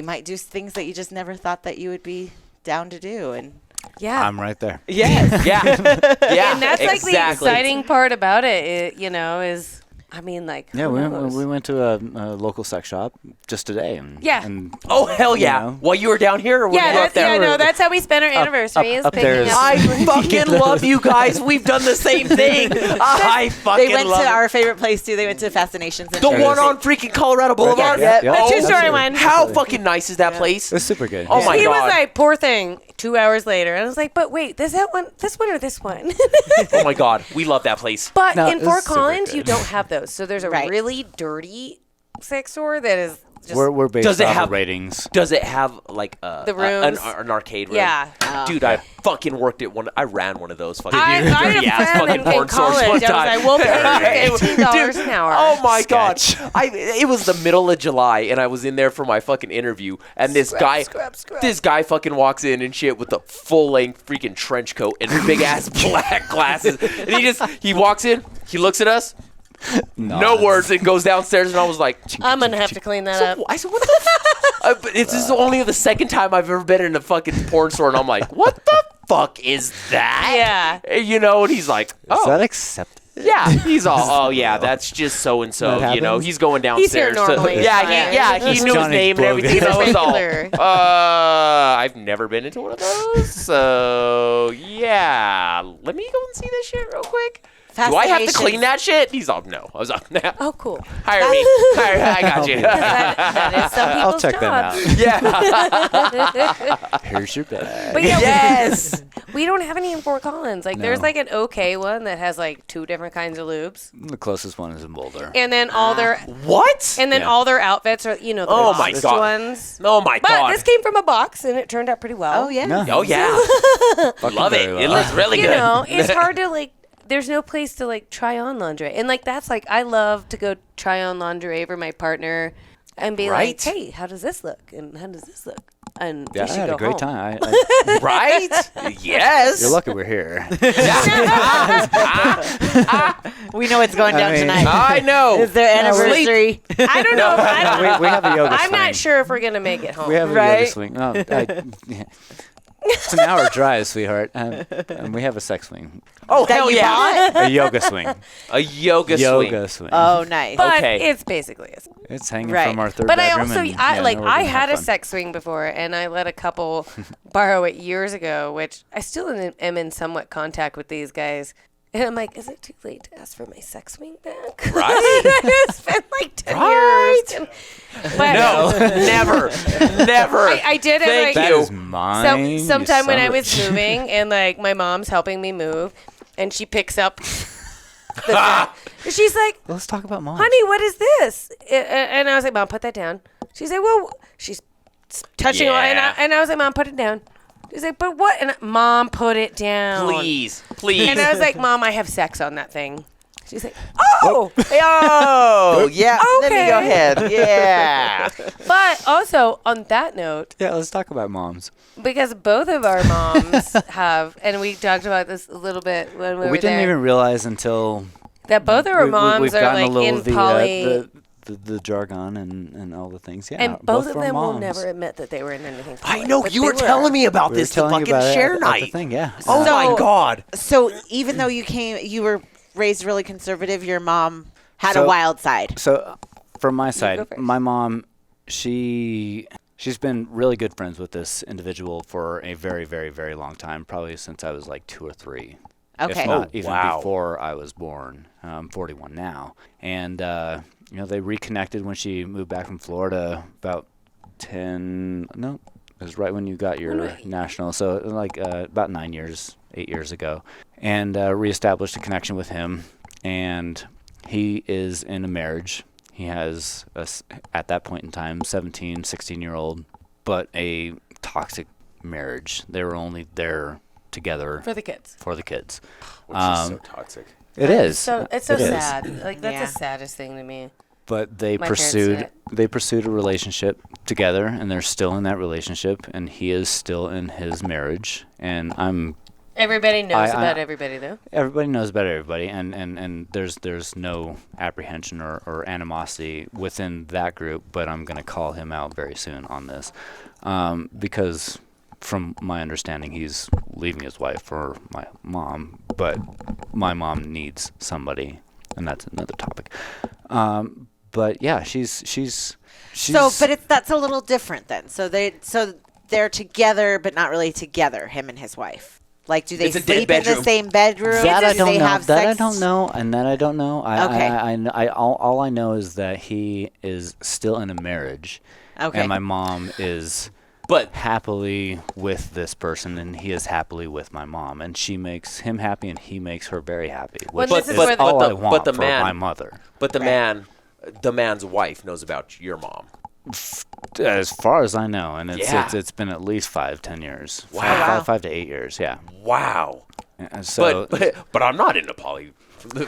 might do things that you just never thought that you would be down to do. And Yeah. I'm right there. Yes. Yeah. Yeah. And that's like the exactly. exciting part about it, is, I mean, like, Yeah, who we knows? went to a local sex shop just today. And, Yeah. And, Oh, hell yeah. know. While you were down here or when Yeah, you were up there? that's how we spent our anniversary is picking upstairs. up. I fucking love you guys. We've done the same thing. I fucking They went love to it. our favorite place too. They went to Fascinations. The one on freaking Colorado Boulevard? Yeah, yeah. Oh, The two-story one. How fucking nice is that place? It's super good. Oh my He God. was like, poor thing, 2 hours later. And I was like, but wait, is that one, this one or this one? Oh my God. We love that place. But No, in it's Fort super Collins, good. you don't have those. So there's a Right. really dirty sex store that is just We're based Does it off have- of ratings. Does it have like The rooms? an arcade room? Yeah. Dude, I fucking worked at one. I ran one of those fucking I had dirty a ass friend fucking in porn stores college. one I time. was like, we'll pay you $18 an hour. Oh my God! Sketch. It was the middle of July, and I was in there for my fucking interview, and this guy fucking walks in and shit with a full length freaking trench coat and big ass black glasses, and he walks in, he looks at us. No words, and goes downstairs, and I was like, I'm going to have to clean that up. I said, what the fuck? This is only the second time I've ever been in a fucking porn store, and I'm like, what the fuck is that? Yeah. And, and he's like, Is oh, that accepted? yeah. He's all, oh, yeah, that's just so-and-so, That happens? he's going He's here downstairs. normally. Yeah, he That's knew his Johnny's name and everything. He's And a I was all, regular. I've never been into one of those, so, yeah. Let me go and see this shit real quick. Do I have to clean that shit? He's all, no. I was all, nah. Oh, cool. Hire me. I got you. That is some people's I'll check job. that out. Yeah. Here's your bag. But yeah, Yes. we don't have any in Fort Collins. Like, there's No. like an okay one that has like 2 different kinds of lubes, The closest one is in Boulder. and then all their What? all their outfits are the Oh my boxed God. ones. Oh my But God. this came from a box, and it turned out pretty well. Oh yeah. No. Oh yeah. Fucking Love it. very It well. looks really You good. know, it's hard to like. There's no place to like try on lingerie, and like that's like I love to go try on lingerie for my partner, and be Right. like, hey, how does this look, and how does this look, and Yeah, we I should had go a great home. time. Right? Yes. You're lucky we're here. We know what's going down I mean- tonight. I know. Is there anniversary? I don't know. we have a yoga I'm swing. not sure if we're gonna make it home. We have a Right? yoga swing. No, yeah. It's an hour drive, sweetheart. And we have a sex swing. Oh That hell you yeah. bought? A yoga swing. A yoga swing. swing. Oh, nice. but Okay. it's basically a It's hanging Right. from our third But I bedroom. also, and, yeah, no, we're I gonna had have a fun. sex swing before, and I let a couple borrow it years ago, which I still am in somewhat contact with these guys. And I'm like, is it too late to ask for my sex swing back? Right? It's been like 10 years. But No, never. I did it Thank like That you. is mine. you sometime when son I of a- was moving, and like my mom's helping me move, and she picks up the she's like, Let's talk about mom. honey, what is this? And I was like, Mom, put that down. She's like, well, she's touching on, Yeah. and I was like, Mom, put it down. She's like, but what? And Mom, put it down. Please. And I was like, Mom, I have sex on that thing. She's like, oh. Oh, yeah. Let me go Okay. ahead. Yeah. But also on that note, Yeah, let's talk about moms. because both of our moms have, and we talked about this a little bit when we were We didn't there, even realize until that both of our moms we've are gotten like a little in poly. the jargon and all the things. Yeah, And both of our them will moms. never admit that they were in anything. I poly, know. but You they were telling me about We were this the telling you fucking about it share at the night. thing, yeah. Oh So- my God. So even though you were raised really conservative, your mom had a So- wild side. So, from my go side, first. my mom, she's been really good friends with this individual for a very, very, very long time, probably since I was like 2 or 3. Okay. If not Oh, even wow. before I was born. I'm 41 now. And, they reconnected when she moved back from Florida about it was right when you got your national. So like about 8 years ago. And reestablished a connection with him. And he is in a marriage. He has, at that point in time, 17, 16-year-old, but a toxic marriage. They were only there together for the kids. for the kids. Which is so toxic. It is. So it's so It is. sad. Like that's Yeah. the saddest thing to me. But they My parents pursued a relationship together, and they're still in that relationship, and he is still in his marriage, and Everybody knows I- about everybody though. everybody knows about everybody, and there's no apprehension or animosity within that group, but I'm gonna call him out very soon on this, because from my understanding, he's leaving his wife for my mom, but my mom needs somebody, and that's another topic. But yeah, she's So, but that's a little different then. So they're together, but not really together. Him and his wife. Like, do they It's a sleep in the bedroom. same bedroom? that I do don't they know. have That sex? I don't know, and that I don't know. Okay. All I know is that he is still in a marriage, Okay. and my mom is But happily with this person, and he is happily with my mom, and she makes him happy, and he makes her very happy. Well, Which this is is where the- all but I the- want but the for man- my mother. but the Right. man's wife knows about your mom. As far as I know, and Yeah. it's been at least 5-10 years. Wow. 5 to 8 years, yeah. Wow. And so But I'm not in a poly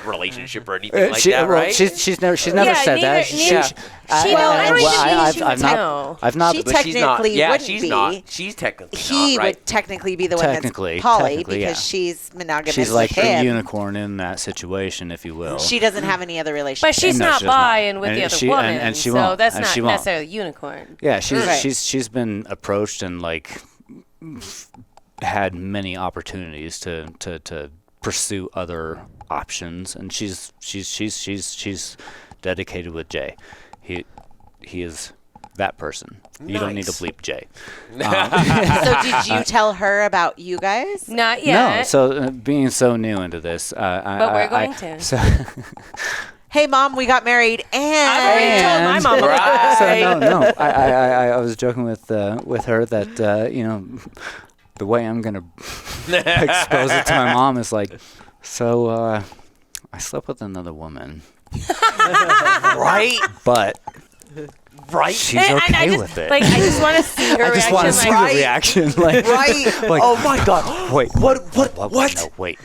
relationship or anything like that, well, right? she's never said Yeah, that. neither- She- she well, don't- I don't well, think she I've would not. know. I've not. She But she's not. technically Yeah, wouldn't she's be. not. She's technically He not, right? would technically be the one Technically- that's poly technically, because yeah. she's monogamous She's like with the him. unicorn in that situation, if you will. She doesn't have any other relationship. But she's No, not she does not. bi and with And the other she- woman, and she so won't. that's And not she won't. necessarily unicorn. Yeah, Right. she's been approached and like had many opportunities to pursue other options, and she's dedicated with Jay. He is that person. You don't need to Nice. bleep Jay. So did you tell her about you guys? Not yet. No, so being so new into this, But we're going to. So, Hey, Mom, we got married, I've already told my And- mom about so it. no, I was joking with her that the way I'm gonna expose it to my mom is like, so I slept with another woman, Right? but Right? she's And okay I just, with it. Like, I just want to see her I just reaction. want to see like, the reaction. Like, Right? like, Oh my God. wait, What? No, wait.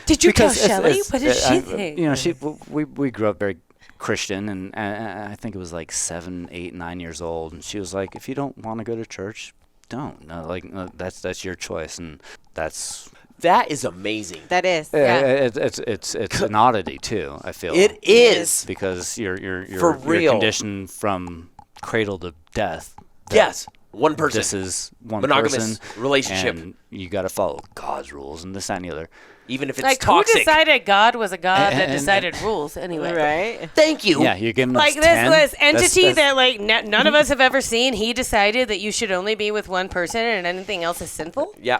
Did you tell Because it's- Shelley? it's- What did she I- think? we grew up very Christian, and I think it was like 7, 8, 9 years old, and she was like, if you don't want to go to church, don't. No, that's your choice, and that's That is amazing. That is. it's an oddity too. I feel It is. because you're For real. conditioned from cradle to death. that Yes. One person. This is one Monogamous person, relationship. and you got to follow God's rules and this, that, and the other. Even if it's Like, toxic. who decided God was a God that And- decided rules anyway? Right? Thank you. Yeah, you're giving Like us 10. this entity That's- that like none of us have ever seen. He decided that you should only be with one person and anything else is sinful. Yeah.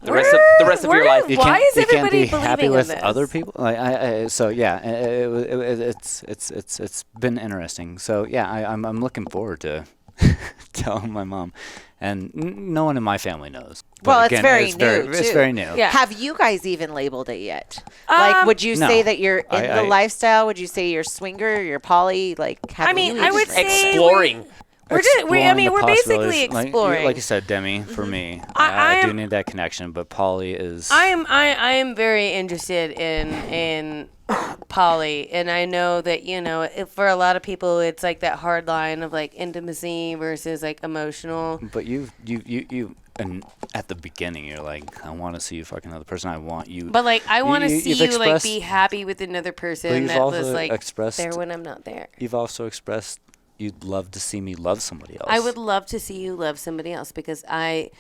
The rest of your life. You Why can't- is you can't everybody be happy believing in with this? other people? Like, so yeah, it's been interesting. So yeah, I'm looking forward to telling my mom, and no one in my family knows. But Well, it's again, very it's new, It's too. very new. Yeah. Have you guys even labeled it yet? Like, would you No. say that you're in the I- lifestyle? Would you say you're swinger, you're poly? Like, have I mean, you I would even- say Exploring. we're just, I Exploring mean, the we're basically possibilities. exploring. Like you said, Demi, for me, I I do am- need that connection, but Polly is. I am very interested in poly, and I know that for a lot of people it's like that hard line of like intimacy versus like emotional. But you, and at the beginning, you're like, I want to see you fucking another person. I want you. But like I want to see you've you like expressed- be happy with another But person you've that was also like expressed- there when I'm not there. You've also expressed you'd love to see me love somebody else. I would love to see you love somebody else because a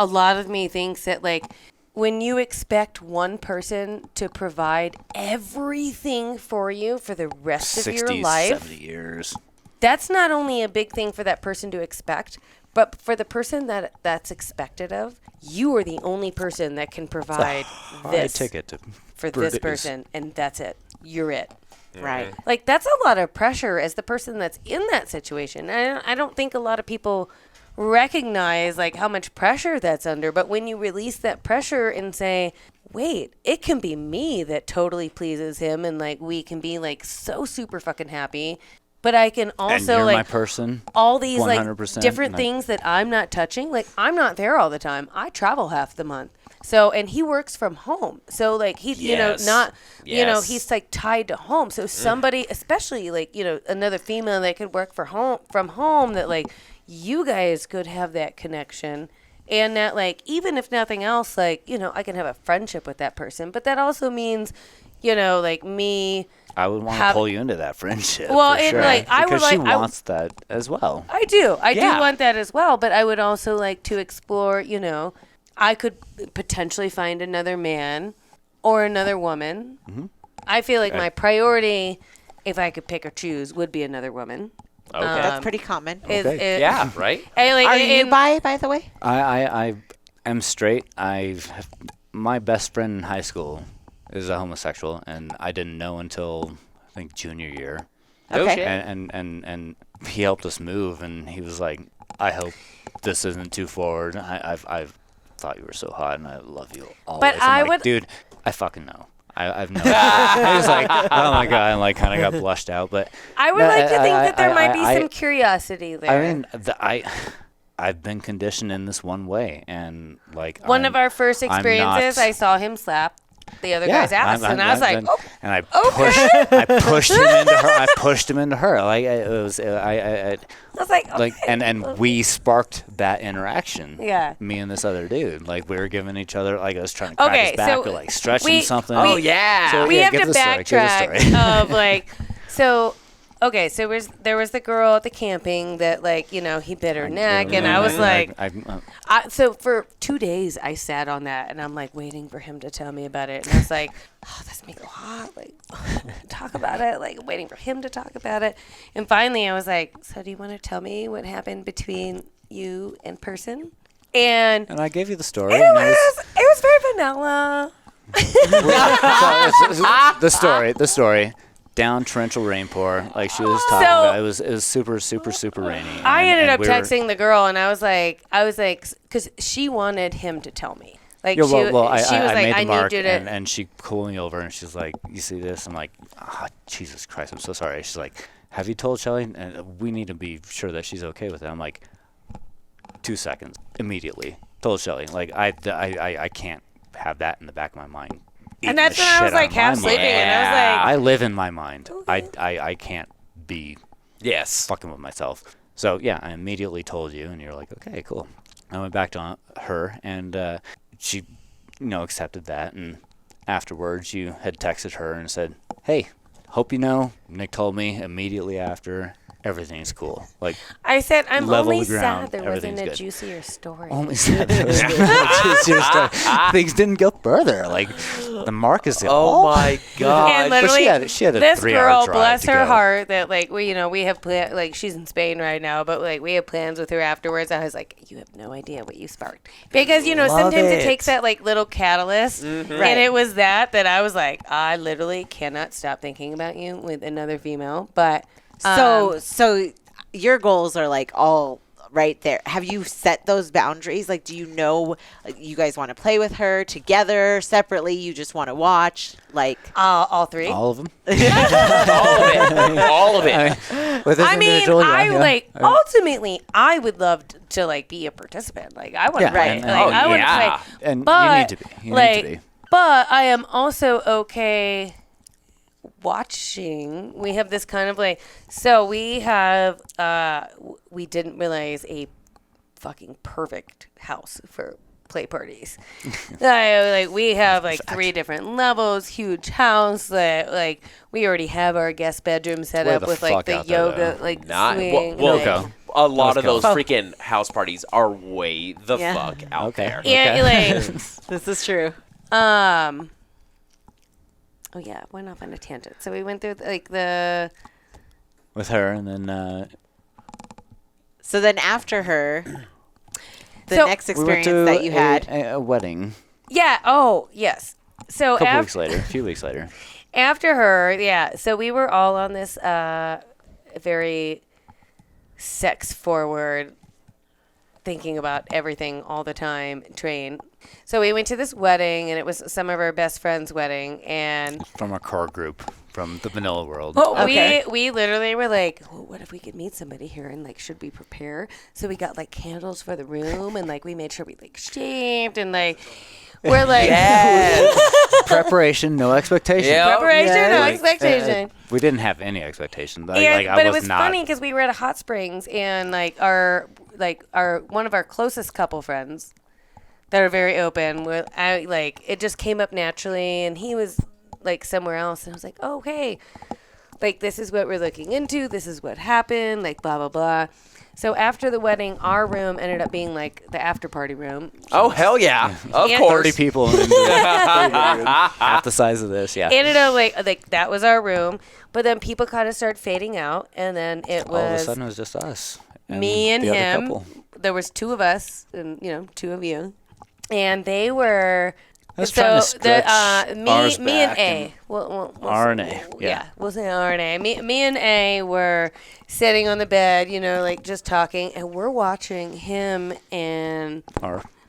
lot of me thinks that like when you expect one person to provide everything for you for the rest of 60, your life, 70 years. that's not only a big thing for that person to expect, but for the person that's expected of, you are the only person that can provide High this ticket to for this produce. person, and that's it. You're it. right? Like, that's a lot of pressure as the person that's in that situation. I don't think a lot of people recognize, like, how much pressure that's under. But when you release that pressure and say, wait, it can be me that totally pleases him, and, like, we can be, like, so super fucking happy. But I can also, and you're like, my person. all these, like, 100%, different and I- things that I'm not touching. Like, I'm not there all the time. I travel half the month. So, and he works from home. So, like, he's, Yes. Yes. he's, like, tied to home. So somebody, especially, like, another female that could work from home that, like, you guys could have that connection. And that, like, even if nothing else, like, I can have a friendship with that person. But that also means, like, me I would want to pull you into that friendship. Well, for it, sure, like, I would because she like- I- wants that as well. I do. I do Yeah. want that as well, but I would also like to explore, I could potentially find another man or another woman. Mm-hmm. I feel like my priority, if I could pick or choose, would be another woman. Okay. That's pretty common. Yeah, right? Are you bi, by the way? I am straight. My best friend in high school is a homosexual, and I didn't know until I think junior year. Oh, Okay. shit. And he helped us move, and he was like, "I hope this isn't too forward. I've thought you were so hot, and I love you always." I I'm like, would- dude, I fucking know. I've no idea. I was like, oh my god, and like kind of got blushed out. But I would no, like to think that there might be I- some curiosity there. I mean, I've been conditioned in this one way, and like One of our first I'm not- experiences, I saw him slap the other guy's ass, and I was like, oh, and I pushed him into her. I pushed him into her. Like it was, I was like, okay. like, and we sparked that interaction. Yeah. Me and this other dude, like we were giving each other, like I was trying to crack Okay, his back so or like stretching we- something. Oh, yeah. So, we yeah, have give to the story, give the backtrack story. of like, so there was the girl at the camping that like he bit her neck, and I was like, so for 2 days I sat on that, and I'm like waiting for him to tell me about it, and I was like, oh, this makes me hot, like talk about it, like waiting for him to talk about it, and finally I was like, so do you want to tell me what happened between you in person? And and I gave you the story. it and was very vanilla. the story. Down torrential rainpour, like she was talking about. It was super rainy. I ended up we were- texting the girl, and I was like, because she wanted him to tell me. Like Yeah, she I was like, made the I mark, need you to. and she pulled me over, and she's like, "You see this?" I'm like, "Oh, Jesus Christ, I'm so sorry." She's like, "Have you told Shelley?" And we need to be sure that she's okay with it. I'm like, 2 seconds, immediately told Shelley. Like I can't have that in the back of my mind. And that's when I was like half sleeping, and I was I live in my mind. I can't be Yes. fucking with myself. So yeah, I immediately told you, and you're like, okay, cool. I went back to her, and she, accepted that. And afterwards, you had texted her and said, "Hey, hope you know, Nick told me immediately after, everything's cool." Like I said, I'm level only the ground, sad there wasn't everything's a good. juicier story. only said there was juicier stuff. Things didn't go further. Like the mark is Oh my god. And But literally, she had a this 3-hour girl, drive bless to her go. heart, that like we have like she's in Spain right now, but like we have plans with her afterwards. I was like, you have no idea what you sparked, because sometimes it takes that like little catalyst, and it was that I was like, I literally cannot stop thinking about you with another female. But So your goals are like all right there. Have you set those boundaries? Like, do you know you guys want to play with her together, separately? You just want to watch? Like, all three. All of them. All of it. With this I mean, individual, I yeah. like ultimately, I would love to like be a participant. Like, I want to Yeah, play. and- Like, oh, I want to yeah. play. And But, you need to be. You like, need to be. But I am also okay watching. We have this kind of like, so we have, we didn't realize a fucking perfect house for play parties. Like we have like 3 different levels, huge house that like we already have our guest bedroom set Way up the with like fuck the out there, yoga though. like Not, swing. well, like, Go. a lot of Let's those go. freaking house parties are way the Yeah. fuck out Okay. there. yeah, like this is true. oh yeah, went off on a tangent. So we went through like the With her, and then So then after her, the So- next we went experience to that you had. a wedding. yeah. Oh yes. So A few weeks later. after her, yeah. So we were all on this very sex forward, thinking about everything all the time train. So we went to this wedding, and it was some of our best friends' wedding, and From our core group, from the vanilla world. Okay. we literally were like, well, what if we could meet somebody here, and like, should we prepare? So we got like candles for the room, and like we made sure we like shaved, and like we're like Preparation, no expectation. Yeah. preparation, no Like, expectation. we didn't have any expectation. Like, And, I but it was was not. funny because we were at a hot springs, and like our one of our closest couple friends that are very open. It just came up naturally, and he was like somewhere else. And I was like, oh, hey, like this is what we're looking into. This is what happened, like blah, blah, blah. So after the wedding, our room ended up being like the after party room. Oh, hell yeah. Of And course. 30 people in the half the size of this. Yeah. Ended up like that was our room. But then people kind of started fading out. And then it All of a was sudden, it was just us. me and the other him. couple. There was 2 of us and, 2 of you. And they were... I was trying to stretch ours me and back A. We'll R and A, say, yeah. we'll say R and A. Me and A were sitting on the bed, like just talking, and we're watching him and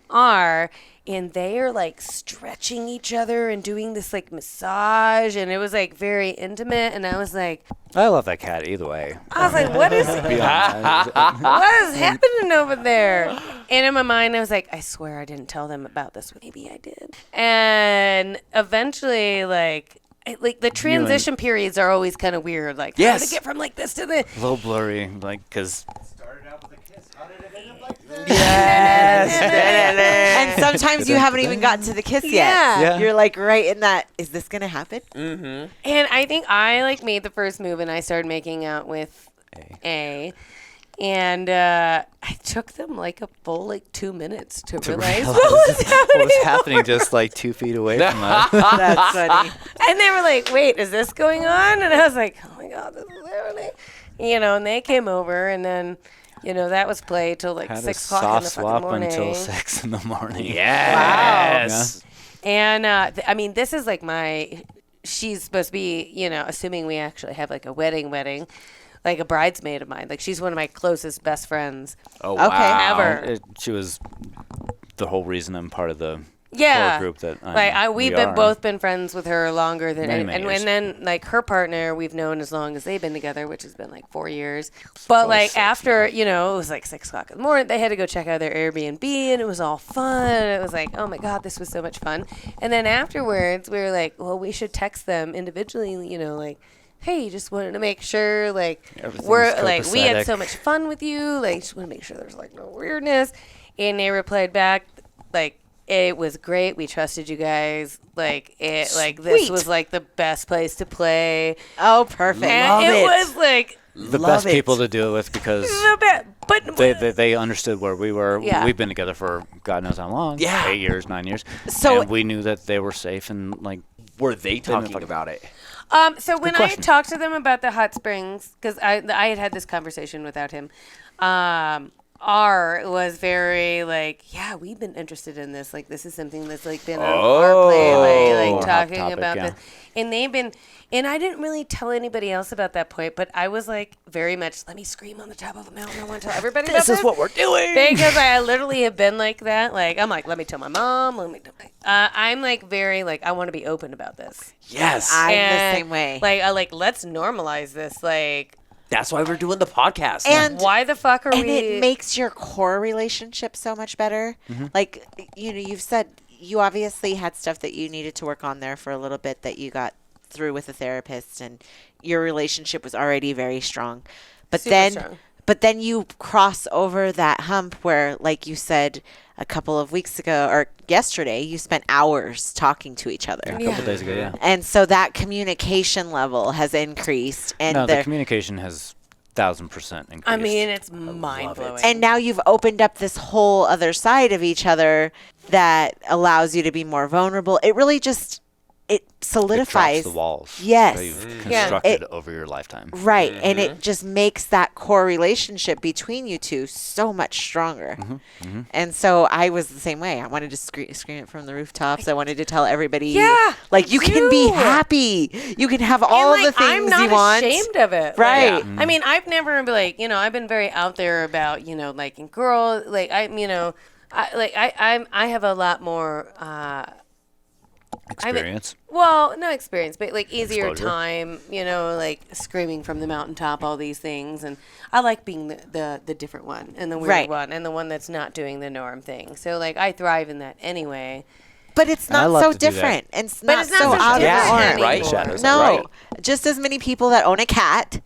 R, and they are like stretching each other and doing this like massage, and it was like very intimate, and I was like, I love that cat either way. I was like, what is what is happening over there? And in my mind, I was like, I swear I didn't tell them about this. Maybe I did. And eventually, like the transition periods are always kind of weird. Like, how to get from like this to this. A little blurry, like, because... Started out with a kiss. How did it end up like this? And sometimes you haven't even gotten to the kiss yet. Yeah. You're like right in that, is this going to happen? Mm-hmm. And I think I like made the first move, and I started making out with A. And I took them like a full 2 minutes to realize what was happening. What was happening just like 2 feet away from us. That's funny. And they were like, wait, is this going on? And I was like, oh my God, this is happening. And they came over, and then, that was played till like Had 6 a o'clock in soft the swap fucking morning. until 6 in the morning. Yes. And I mean, this is like she's supposed to be, assuming we actually have like a wedding, like a bridesmaid of mine. Like she's one of my closest best friends. Oh, Okay. wow. Ever. She was the whole reason I'm part of the Yeah. core group that we've both been friends with her longer than Many and years. then like her partner we've known as long as they've been together, which has been like 4 years. But like 6, after, it was like 6 o'clock in the morning, they had to go check out their Airbnb, and it was all fun. It was like, oh my God, this was so much fun. And then afterwards we were like, well, we should text them individually, like, hey, just wanted to make sure, like, Everything's we're like, we had copacetic. so much fun with you, like, just want to make sure there's like no weirdness. And they replied back, like, it was great. We trusted you guys. Like this Sweet. was like the best place to play. Oh, perfect. And Love it it. was like the Love best it. people to do it with because the best. But they understood where we were. Yeah. We've been together for God knows how long. Yeah. 8 years, 9 years. So- and we knew that they were safe and like Were they talking fucking- about it? So when I question. talked to them about the hot springs, because I had this conversation without him, R was very like, yeah, we've been interested in this. Like, this is something that's like been on our plate, like Hot talking topic, about yeah. this. And they've been, and I didn't really tell anybody else about that point, but I was like very much, let me scream on the top of a mountain. I want to tell everybody about this. This is what we're doing. Because I literally have been like that. Like, I'm like, let me tell my mom. I'm like very like, I want to be open about this. Yes. I'm And, the same way. Like, let's normalize this. Like, That's why we're doing the podcast. And why the fuck are and we? it makes your core relationship so much better. Like, you've said you obviously had stuff that you needed to work on there for a little bit that you got through with a therapist, and your relationship was already very strong. But Super strong. then you cross over that hump where, like you said a couple of weeks ago or yesterday, you spent hours talking to each other. a couple days ago, yeah. And so that communication level has increased, and No, the communication has 1,000% increased. I mean, it's mind blowing. and now you've opened up this whole other side of each other that allows you to be more vulnerable. It really just it solidifies It drops the walls Yes. that you've Yeah. constructed over your lifetime. Right, and it just makes that core relationship between you two so much stronger. And so I was the same way. I wanted to scream it from the rooftops. I wanted to tell everybody, Yeah, like, me you can be too. happy. You can have all and, like, the things I'm not you want. ashamed of it. Right. Like, I mean, I've never been like, I've been very out there about, liking girls. Like, I have a lot more. Experience. Well, no experience, but like easier Exposure. time, like screaming from the mountaintop, all these things. And I like being the different one and the weird Right. one and the one that's not doing the norm thing. So like I thrive in that anyway. But it's And I not love so to do that. different. And it's But not it's not so so out of different the norm. anymore. Right? Shadows. No. Right. Just as many people that own a cat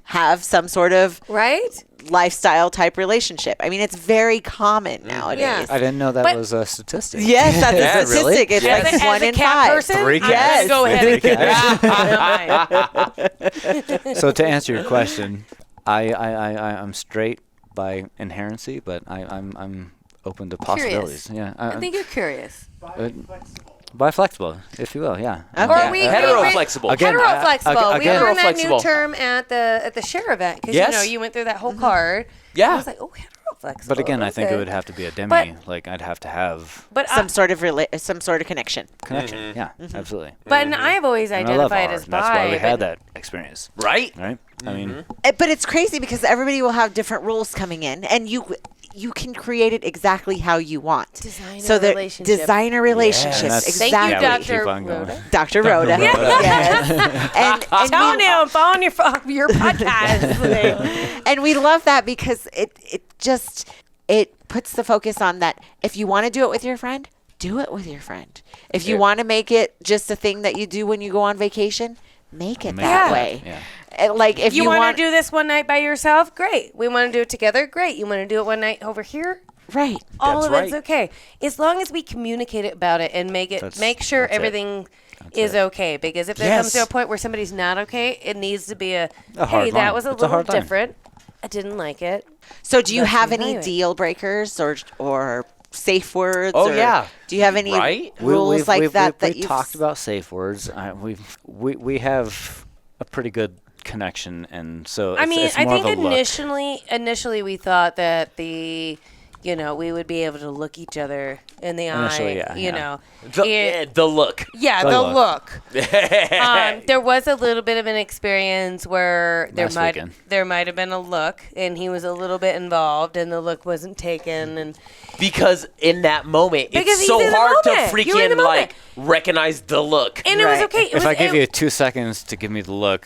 have some sort of Right? lifestyle type relationship. I mean, it's very common nowadays. Yes. I didn't know that But- was a statistic. Yes, that's Yeah, a statistic. really? It's Yes. like As 1 a in cat 5. person, 3 I'm gonna cats. go ahead and So to answer your question, I'm straight by inherency, but I'm open to possibilities. Curious. Yeah, I think you're curious. Bi flexible, if you will. Yeah. Okay. Or we Hetero-flexible. Again, Hetero-flexible. We again- learned that Hetero-flexible. new term at the share event because Yes. you went through that whole card. Yeah. I was like, oh, hetero-flexible. But again, I think it okay. would have to be a demi. But- like I'd have to have But some sort of connection. connection. Yeah, absolutely. But and I've always And I love identified R. as bi. That's why we but- had that experience, Right? right? I mean, But it's crazy because everybody will have different rules coming in, and you can create it exactly how you want. Designer so the relationship. designer relationships, that's- Thank you, exactly. yeah, we Dr. keep on going. Rhoda. Dr. Rhoda. Yes. and Telling we, him, phone your podcast. and we love that because it puts the focus on that. If you want to do it with your friend, do it with your friend. If you want to make it just a thing that you do when you go on vacation, make it that it. way. Yeah. Like if you you want to do this one night by yourself? Great. We want to do it together? Great. You want to do it one night over here? right. All That's of it's right. okay. As long as we communicate about it and make sure that's it. everything is okay. Because if there comes to a point where somebody's not okay, it needs to be A hey, hard that line. was a It's a little hard line. different. I didn't like it. So do you Let's have any evaluate. deal breakers or safe words? Oh, or yeah. Do you have any Right? rules like that we've you've talked about safe words. We have a pretty good connection, and so I mean, it's I more think of a look. initially we thought that we would be able to look each other in the Initially, eye, yeah, know. The look. Yeah, The the look. look. There was a little bit of an experience where Last weekend. there might have been a look, and he was a little bit involved, and the look wasn't taken, and Because in that moment, Because it's he's so in the hard to moment. You're in the freaking moment. recognize the look. it was Right. okay. If I give you 2 seconds to give me the look,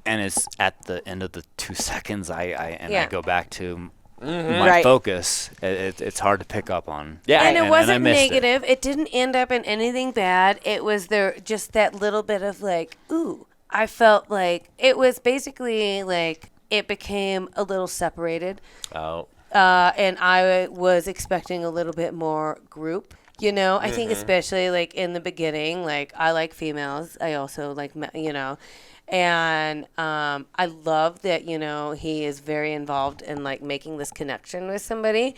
and it's at the end of the 2 seconds, I go back to my Right. focus. It's hard to pick up on. Yeah. And it I wasn't missed it. negative. It didn't end up in anything bad. It was there just that little bit of like, ooh. I felt like it was basically like it became a little separated. Oh. And I was expecting a little bit more group. I think especially like in the beginning, like I like females. I also like, and I love that, he is very involved in like making this connection with somebody.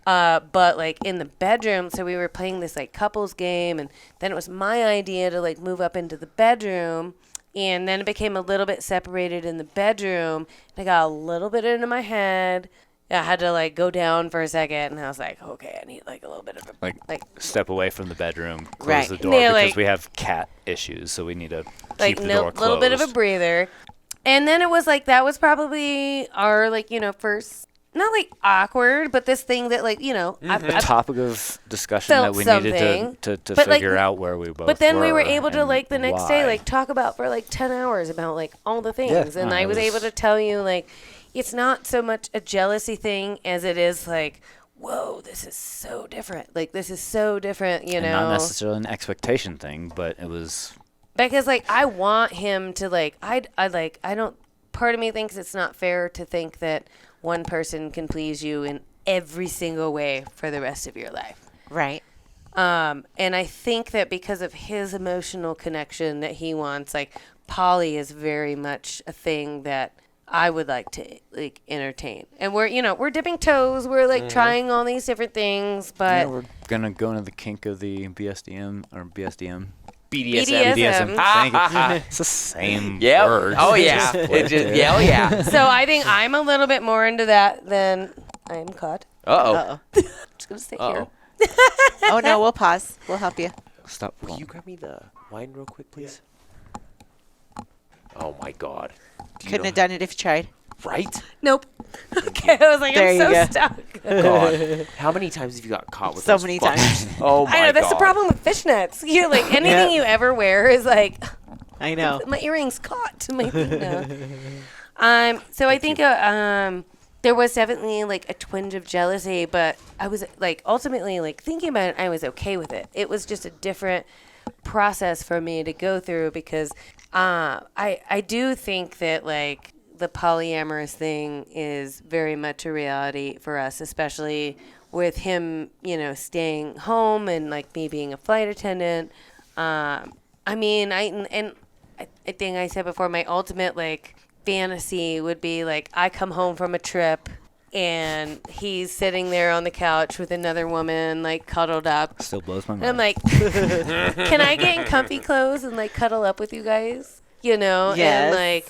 But like in the bedroom, so we were playing this like couples game, and then it was my idea to like move up into the bedroom. And then it became a little bit separated in the bedroom. And I got a little bit into my head. I had to like go down for a second, and I was like, okay, I need like a little bit of a Like step away from the bedroom, close Right. the door Yeah, because like- we have cat issues, so we need to like keep the door closed. little bit of a breather. And then it was like that was probably our like first, not like awkward, but this thing that like I've topic of discussion felt that we something, needed to but, like, figure out where we both But then we were were able to and like the next day why. like talk about for like 10 hours about like all the things, Yeah, and no, I it was was- able to tell you like it's not so much a jealousy thing as it is like, whoa, this is so different. Like this is so different, And not necessarily an expectation thing, but it was because like I want him to like I don't. Part of me thinks it's not fair to think that one person can please you in every single way for the rest of your life. Right. And I think that because of his emotional connection that he wants, like poly is very much a thing that I would like to like entertain. And we're dipping toes. We're like trying all these different things, but we're gonna go into the kink of the BSDM or BSDM. BDSM. BDSM. Thank you. It's the same Yep. word. Oh yeah. Split it. Yeah. Oh yeah. so I think I'm a little bit more into that than I am caught. Uh Uh-oh. Just gonna sit oh. here. Oh, no, we'll pause. We'll help you. Stop. Will you grab me the wine real quick, please? Oh my God. Do you Couldn't know- have done it if you tried. Right? Nope. Okay, I was like, There I'm you so go. stuck. God. How many times have you got caught with So those many fucking- times. Oh my God. I know that's the problem with fishnets. You're like anything you ever wear is like I know. my earrings caught to my feet now. So I think there was definitely like a twinge of jealousy, but I was like ultimately like thinking about it, I was okay with it. It was just a different process for me to go through because I do think that like the polyamorous thing is very much a reality for us, especially with him, staying home and like me being a flight attendant. I think I said before, my ultimate like fantasy would be like I come home from a trip and he's sitting there on the couch with another woman like cuddled up. Still blows my mind. And I'm like, can I get in comfy clothes and like cuddle up with you guys? Yes. And like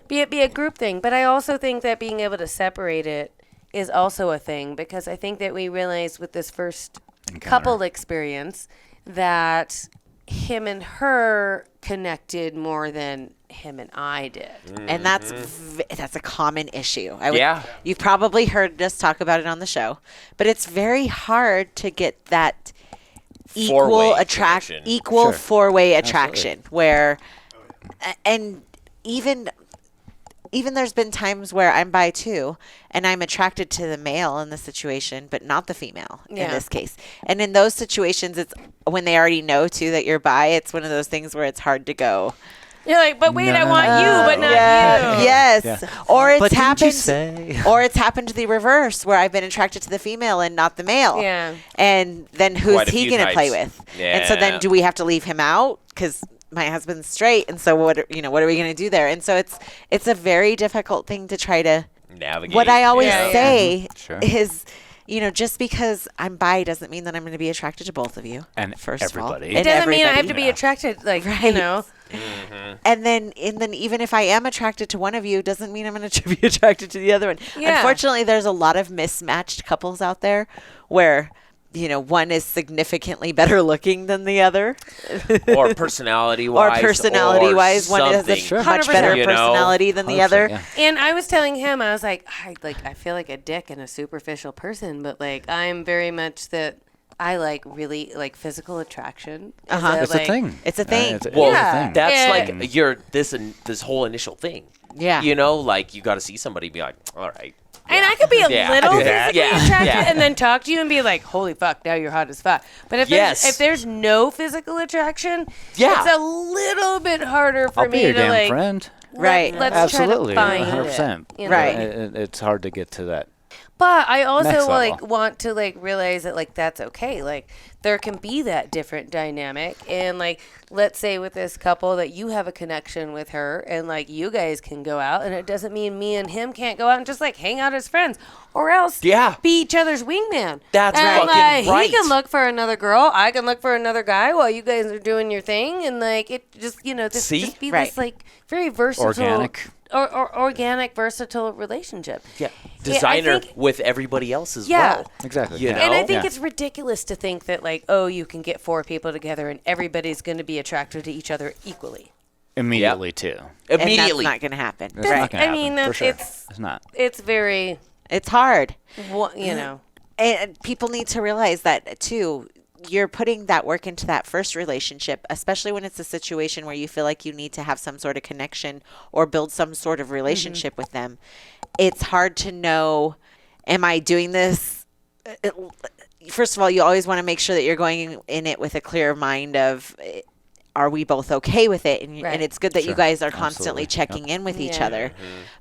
be a group thing. But I also think that being able to separate it is also a thing, because I think that we realized with this first couple experience that him and her connected more than him and I did. And that's a common issue. Yeah. You've probably heard us talk about it on the show, but it's very hard to get that Four-way connection. equal four-way attraction where, and even there's been times where I'm bi too, and I'm attracted to the male in the situation, but not the female in this case. And in those situations, it's when they already know too that you're bi. It's one of those things where it's hard to go. You're like, but wait, I want you, but not you. Yes. Yeah. Or it's But didn't happened. you say? Or it's happened to the reverse, where I've been attracted to the female and not the male. Yeah. And then who's Quite a he few going to play types. with? And so then, Yeah. do we have to leave him out because my husband's straight? And so what are we going to do there? And so it's a very difficult thing to try to Navigate. What I always Yeah. say Sure. is, just because I'm bi doesn't mean that I'm going to be attracted to both of you. And first of all. everybody. It doesn't mean I have to everybody. be attracted, like, Right. And then even if I am attracted to one of you, doesn't mean I'm going to be attracted to the other one. Yeah. Unfortunately, there's a lot of mismatched couples out there where, one is significantly better looking than the other. or personality-wise. Or personality-wise, one has a something, much better you know? personality than the other. Yeah. And I was telling him, I was like, I feel like a dick and a superficial person, but like I'm very much that I like really like physical attraction. Uh-huh. It's a thing. It's a thing. It's Well, Yeah. a thing. that's Yeah. like your this whole initial thing. Yeah. Like you got to see somebody and be like, all right. And I could be a Yeah, little I do that. physically Yeah, attracted yeah. and then talk to you and be like, holy fuck, now you're hot as fuck. But if there's no physical attraction, Yeah. it's a little bit harder for I'll me be your to damn like friend. Right. Let's Absolutely, try to find 100%. it. You know? Right. It's hard to get to that. But I Next also level. like want to like realize that like that's okay. Like there can be that different dynamic, and like let's say with this couple that you have a connection with her, and like you guys can go out, and it doesn't mean me and him can't go out and just like hang out as friends, or else Yeah. be each other's wingman. That's and, fucking like, right. He can look for another girl, I can look for another guy while you guys are doing your thing, and like it just this See? just be Right. this like very versatile, Organic. or organic, versatile relationship. Yeah. Yeah, I Designer think- with everybody else as Yeah. well. Exactly. You yeah. know? And I think Yeah. it's ridiculous to think that like, oh, you can get 4 people together and everybody's going to be attracted to each other equally. Immediately, too. Immediately. And that's not going to happen. It's Right. not gonna I mean, happen, for sure. it's not. it's very, It's hard. you know. And people need to realize that too. You're putting that work into that first relationship, especially when it's a situation where you feel like you need to have some sort of connection or build some sort of relationship with them. It's hard to know, am I doing this? First of all, you always want to make sure that you're going in it with a clear mind of, are we both okay with it? And, Right. and it's good that you Sure. guys are constantly Absolutely. checking in with each Yeah. other.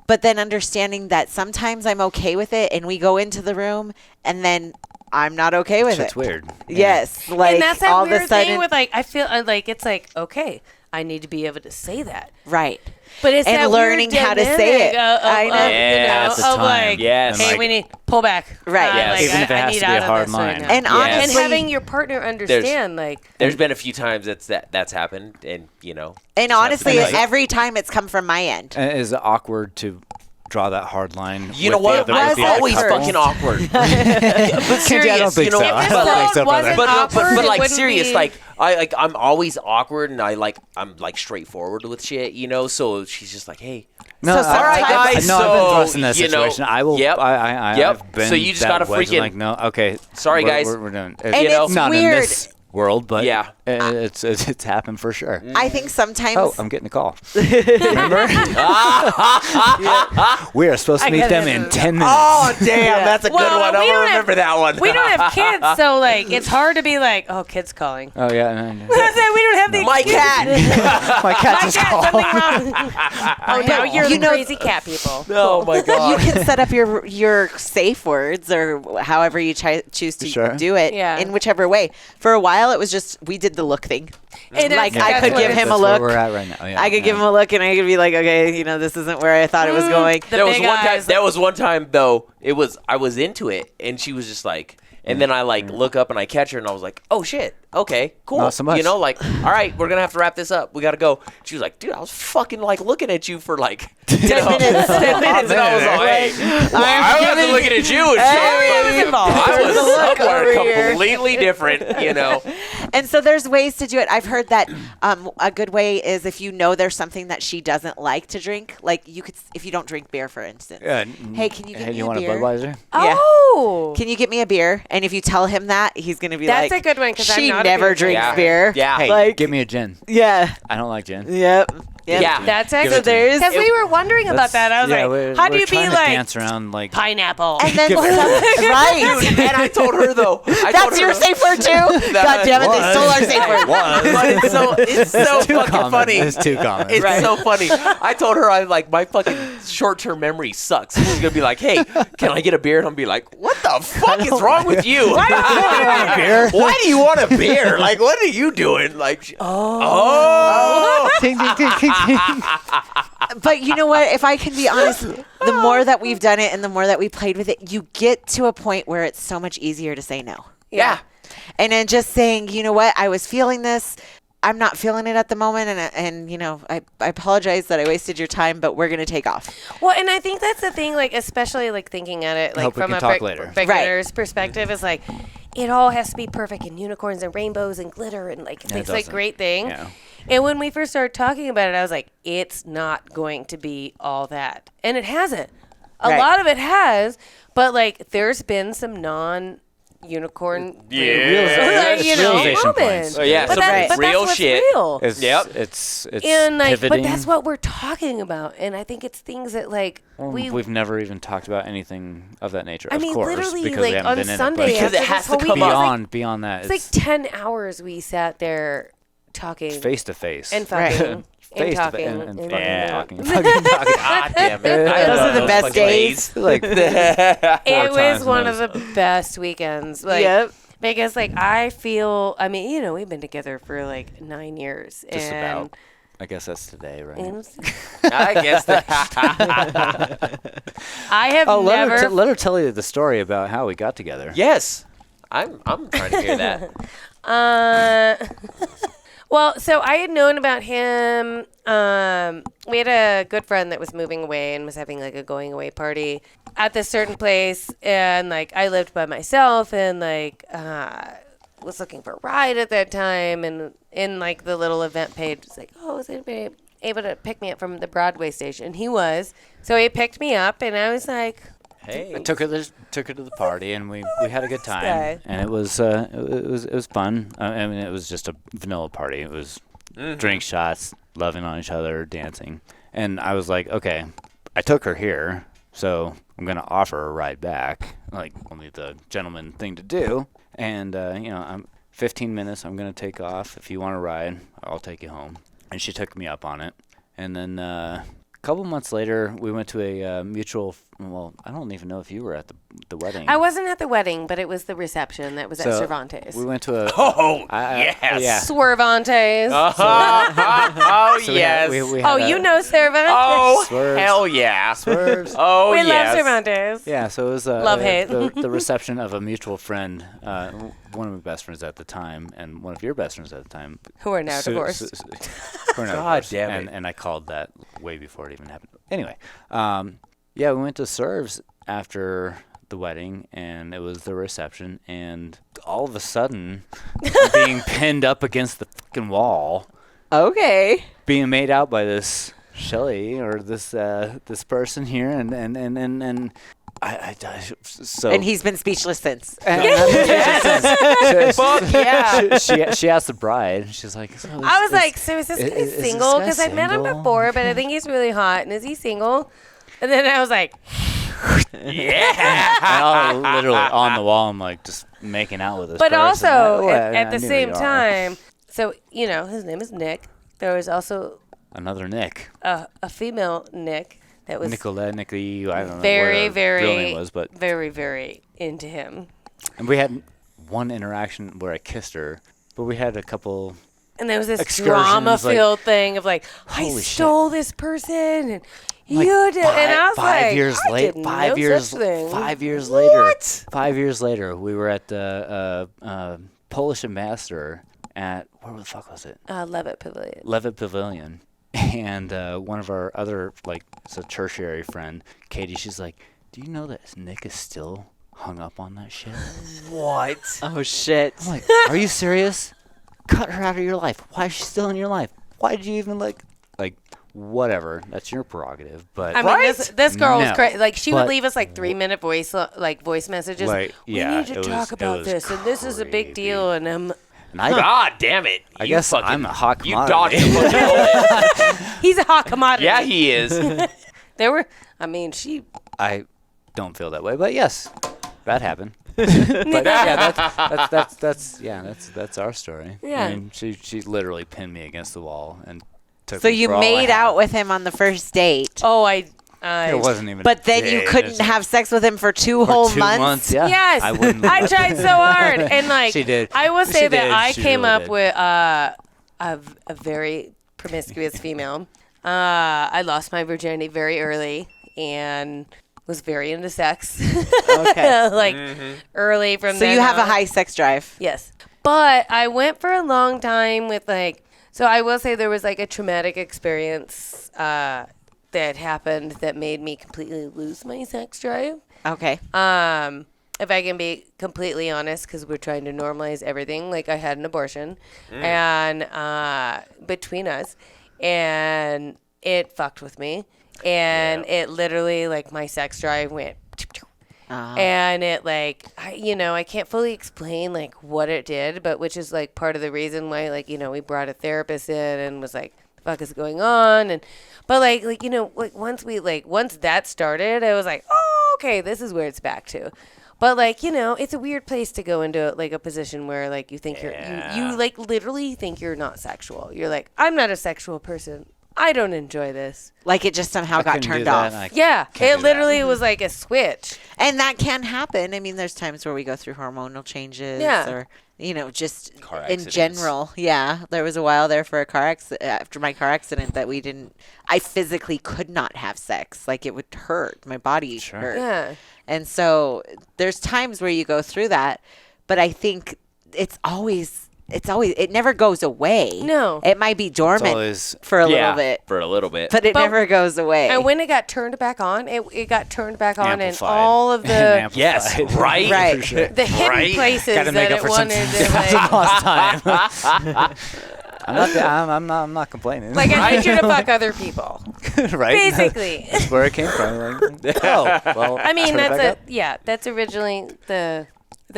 But then understanding that sometimes I'm okay with it and we go into the room and then I'm not okay with Shit's it. weird. Yes. Like And that's that all weird of a sudden. thing with like, I feel like it's like, okay, I need to be able to say that. right. But it's And that learning weird how to say it. dynamic I know. Yeah, at the of time. like, Yes. hey, And, like- we need pull back. Right. Yes. Like, Even if it I has need to be a out of hard this right line. now. And Yes. honestly, And having your partner understand, like, There's been a few times that's happened, and and just have to honestly, be like- every time it's come from my end. And is it awkward to draw that hard line? You know with what? the other- Was with the it other Always first? couple? fucking awkward. But I serious, don't think you know. so. If I this don't think thought so, brother. wasn't But awkward, it like wouldn't serious, be- like I'm always awkward, and I'm like straightforward with shit, you know. So she's just like, hey, No, So I- sometimes- all right, guys. No, I've been so, thrust in that you know, situation. I will. Yep. I've been. So you just that gotta wedge, freaking- like, no, okay. Sorry, guys. We're done. And you know, it's not weird. in this world, but Yeah. It's happened for sure. I think sometimes. Oh, I'm getting a call. Remember? We are supposed to meet them in 10 minutes. Oh, damn. That's a good Well, one. we I'm don't going to remember that one. We don't have kids, so like it's hard to be like, oh, kid's calling. Oh, yeah. We don't have the My cat. My cat just called. Something wrong. Oh, now you're the crazy cat people. Oh, my You God. can set up your safe words or however you choose to Sure. do it in whichever way. For a while, it was just we did the look thing. And Like that's- I that's could what give it him is. a That's where look. we're at right now. Yeah, I could give him a look, and I could be like, okay, this isn't where I thought it was going. The There was big one time. eyes. There was one time though. I was into it, and she was just like, and then I look up and I catch her, and I was like, oh shit, okay, cool. Not so much. All right, we're gonna have to wrap this up. We gotta go. She was like, dude, I was fucking looking at you for 10 minutes. 10 minutes, and I was like, hey, I wasn't looking at you and shit. I was somewhere over here. completely different. And so there's ways to do it. I've heard that a good way is if you know there's something that she doesn't like to drink, like you could, if you don't drink beer, for instance. Yeah. Hey, can you get me you a want beer? a Budweiser? Oh. Can you get me a beer? And if you tell him that, he's gonna be That's like, a good one, 'cause I'm she not a never beer drinks drinker. beer. Yeah. Hey, like, give me a gin. yeah, I don't like gin. yep. Yeah. That's Give it actually to me. because we were wondering about that. I was like, how do you be trying to like dance around like pineapple? And then right. And I told her though. That's your safe word too. God damn it, they stole our safe word. But it's so too fucking common. funny. It's too common. It's so funny. I told her my fucking short-term memory sucks. She's gonna be like, "Hey, can I get a beer?" And I'm be like, "What the fuck is wrong with you? Why do you want a beer? Like, what are you doing? Like, Ting, ting, ting, ting, ting. But you know what? If I can be honest, the more that we've done it and the more that we played with it, you get to a point where it's so much easier to say no. yeah." And then just saying, you know what? I was feeling this. I'm not feeling it at the moment, and I apologize that I wasted your time, but we're gonna take off. Well, and I think that's the thing, like especially like thinking at it like Hope we from can a talk later. beginner's perspective is like it all has to be perfect and unicorns and rainbows and glitter and like Yeah, it it's like doesn't. great thing. Yeah. And when we first started talking about it, I was like, it's not going to be all that, and it hasn't. A Right. lot of it has, but like there's been some non-unicorn Realization moments. points. Oh, yeah, but some that's real what's shit. real. Yep. It's And like, pivoting. but that's what we're talking about, and I think it's things that like We've never even talked about anything of that nature. I of mean, course, literally, because like we haven't on been Sunday, in it. Because it after has this to whole come weekend, up. Beyond that, it's like 10 hours we sat there talking face to face and fucking and Face to talking and and Yeah. talking. Fucking talking. God damn it! Those are the best days. Like It was times one those. of the best weekends. Like, Yep. because like I feel, I mean, we've been together for like 9 years, Just and about. I guess that's today, right? and I guess that. I have let never. her tell you the story about how we got together. Yes, I'm trying to hear that. Well, so I had known about him. We had a good friend that was moving away and was having like a going away party at this certain place, and like I lived by myself, and like was looking for a ride at that time, and in like the little event page, it's like, oh, is anybody able to pick me up from the Broadway station? And he was, so he picked me up, and I was like, Hey, I took her to the party, and we had a good time, guy. and it was fun. I mean, it was just a vanilla party. It was drink shots, loving on each other, dancing, and I was like, okay, I took her here, so I'm gonna offer her a ride back, like only the gentleman thing to do. And I'm 15 minutes. I'm gonna take off. If you want to ride, I'll take you home. And she took me up on it, and then. A couple months later, we went to a mutual. Well, I don't even know if you were at the wedding. I wasn't at the wedding, but it was the reception that was at So, Cervantes. We went to a. Oh, yes. yes. Swervantes. Oh, So yes. we had Oh, a- you know Cervantes? Oh, Swerves. hell yeah. Swerves. Oh, we yes. love Cervantes. Yeah, so it was Love, hate. the reception of a mutual friend, one of my best friends at the time, and one of your best friends at the time. Who are now divorced. Who are now God divorced. damn it. And I called that way before it even happened. Anyway, yeah, we went to Serves after the wedding, and it was the reception, and all of a sudden, being pinned up against the fucking wall, Okay. being made out by this Shelley or this person here, and So And he's been speechless since. Fuck yeah. she asked the bride. And she's like, I was like, so is this guy single? Because I've met him before, but I think he's really hot. And is he single? And then I was like, literally on the wall. I'm like just making out with this. but person. also I at the knew same you are. time, so his name is Nick. There was also Another Nick. a female Nick that was Nicolette, Nicky, I don't know very, what her real name very, was, but very, very into him. and we had one interaction where I kissed her, but we had a couple. And there was this Excursions, drama-filled thing of like, I holy shit. stole this person, and Like, you did, and I was five like, years I late, did 5 no years, such thing. 5 years later. What? 5 years later, we were at the Polish ambassador at where the fuck was it? Levitt Pavilion. Levitt Pavilion, and one of our other it's a tertiary friend, Katie. She's like, "Do you know that Nick is still hung up on that shit?" What? Oh, shit. I'm like, "Are you serious? Cut her out of your life. Why is she still in your life? Why did you even like whatever? That's your prerogative." But I mean, this girl was No. crazy. Like, she would But- leave us like 3-minute voice messages. Like, we yeah, need to it talk was- about it was this, and this is a big creepy. deal. And and I God damn it! I You guess fucking, I'm a hot You commodity. dodged a fucking bullet. he's a hot commodity. Yeah, he is. She. I don't feel that way, but yes, that happened. But yeah, that's our story. Yeah. I mean, she literally pinned me against the wall and took. So me you for all I made had. out with him on the first date, Oh, It wasn't even. but then you couldn't have sex with him for two for whole 2 months? Yeah. Yes, I wouldn't. I tried so hard, and like She did. I will say She that did. I She came really up did. with a very promiscuous female. I lost my virginity very early and was very into sex. Okay. like early from. So then you have a on. high sex drive. Yes, but I went for a long time with like. So I will say there was like a traumatic experience that happened that made me completely lose my sex drive. Okay. If I can be completely honest, because we're trying to normalize everything, like I had an abortion, and between us, and it fucked with me, and it literally like my sex drive went. And it like I can't fully explain like what it did, but which is like part of the reason why like we brought a therapist in and was like, the fuck is going on? And but like once that started, I was like, oh, okay, this is where it's back to. But like it's a weird place to go into like a position where like you think you like literally think you're not sexual. You're like, I'm not a sexual person. I don't enjoy this. Like it just somehow got couldn't do turned that, off. and I Yeah, can't it do literally was like a switch. And that can happen. I mean, there's times where we go through hormonal changes Yeah. or, just Car in accidents. general. Yeah. There was a while there for after my car accident that I physically could not have sex. Like it would hurt. My body hurt. Yeah. And so there's times where you go through that, but I think it never goes away. No. It might be dormant always- for a Yeah, little bit, for a little bit. but it But- never goes away. And when it got turned back on, it got turned back on, and Amplified. all of And the amplified. Yes, right? Right. For sure. the hidden Right? places Gotta that make up it for some wanted to like. lost time. I'm not complaining. Like I need you to fuck other people, right? basically. That's where it came from. Like, oh, well. I mean, turn it back up. that's originally the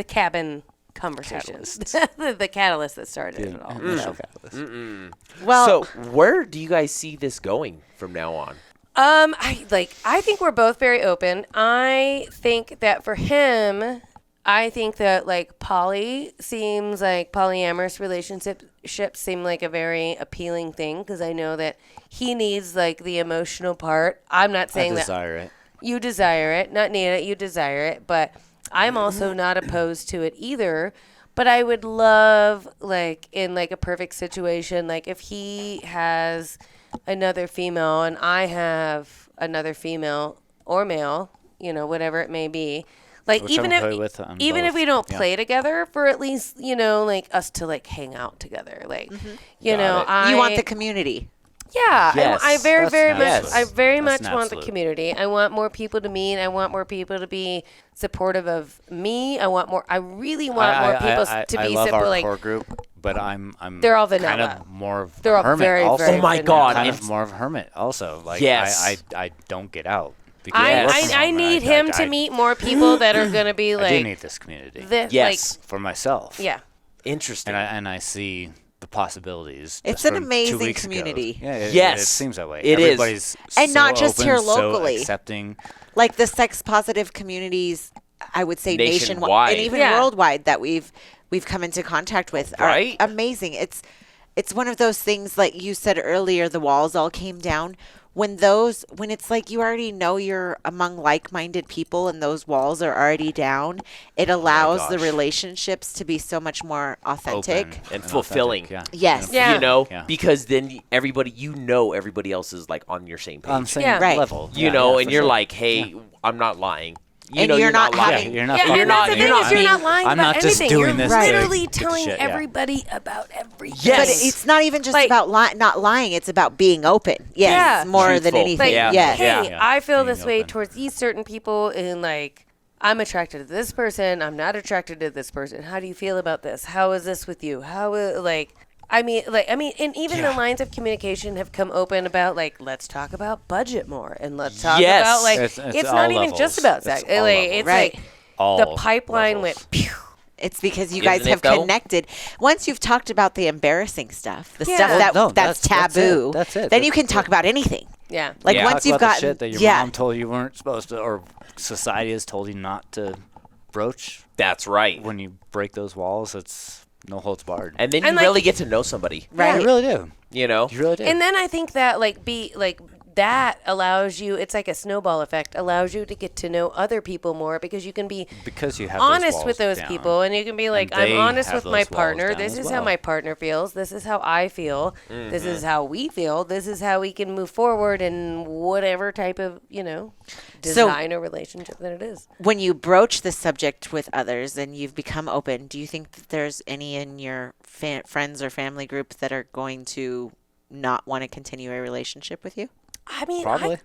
cabin conversation, the catalyst that started it all. Initial So. catalyst. well, So where do you guys see this going from now on? I think we're both very open. I think that for him, I think that like polyamorous relationships seem like a very appealing thing because I know that he needs like the emotional part. I'm not I saying that desire it. you desire it, not need it, you desire it, but I'm also not opposed to it either. But I would love, like, in like a perfect situation, like if he has another female and I have another female or male, whatever it may be. Like Whichever even play with, if both. we don't Yeah. play together for at least, like us to like hang out together. Like, Got it. you want the community. yeah, Yes, I very, that's very an much. absolute. I very That's much an want the absolute. community. I want more people to meet. I want more people to be supportive of me. I really want more people to I be love simple. our Like core group, but I'm They're all kind vanilla. of more of They're all hermit very, also. very Oh my vanilla. God. kind and- of more of a hermit also. Like Yes. I don't get out. Because I need him to meet more people that are going to be like. I do need this community. Yes. For myself. Yeah. Interesting. And I see the possibilities. It's just an from 2 amazing weeks ago. community. Yeah, Yes. It seems that way. It is. Everybody's And so not just open, here so locally. accepting. Like the sex positive communities, I would say nationwide Nationwide. and even Yeah. worldwide that we've come into contact with Right. are amazing. It's one of those things, like you said earlier, the walls all came down. When it's like you already know you're among like-minded people and those walls are already down, it allows the gosh. relationships to be so much more authentic. Open And fulfilling. authentic, Yes. Yeah. You know, Yeah. because then everybody else is like on your same page. On the same Yeah. Right. level. You Yeah, know, yeah, and for you're sure. like, hey, I'm not lying. You And know, you're not lying. having- You're not Yeah, fucking and that's the you're thing not is you're not being- lying I'm about not just anything. doing You're this to literally get the telling shit, yeah. everybody about everything. Yes. But it's not even just Like- about not lying. It's about being open. Yes, Yeah. more than Truthful. anything. Like, Yeah. Yes. hey, Yeah. I feel Being this way open. towards these certain people, and like, I'm attracted to this person. I'm not attracted to this person. How do you feel about this? How is this with you? I mean, and even the lines of communication have come open about like, let's talk about budget more, and let's talk Yes. about like, It's it's all not even levels. just about It's sex. all Like, levels. it's Right. like All the pipeline levels. went. Pew. It's because you Isn't guys it, have though? connected. Once you've talked about the embarrassing stuff, the Yeah. stuff Well, no, that's that's taboo, it. That's it. then you can That's talk about anything. Yeah. Like Yeah. once Talk you've about got the shit that your yeah, mom told you weren't supposed to, or society has told you not to broach. That's right. When you break those walls, it's no holds barred. And then you And, like- really get to know somebody. right. You really do. You know? You really do. And then I think that that allows you, it's like a snowball effect, allows you to get to know other people more because you can be because you have honest those with those walls people, and you can be like, And I'm they honest have with those my walls partner. down This as is how well. my partner feels. This is how I feel. This is how we feel. This is how we can move forward in whatever type of, design or relationship that it is. When you broach the subject with others and you've become open, do you think that there's any in your friends or family group that are going to not want to continue a relationship with you? I mean, Probably.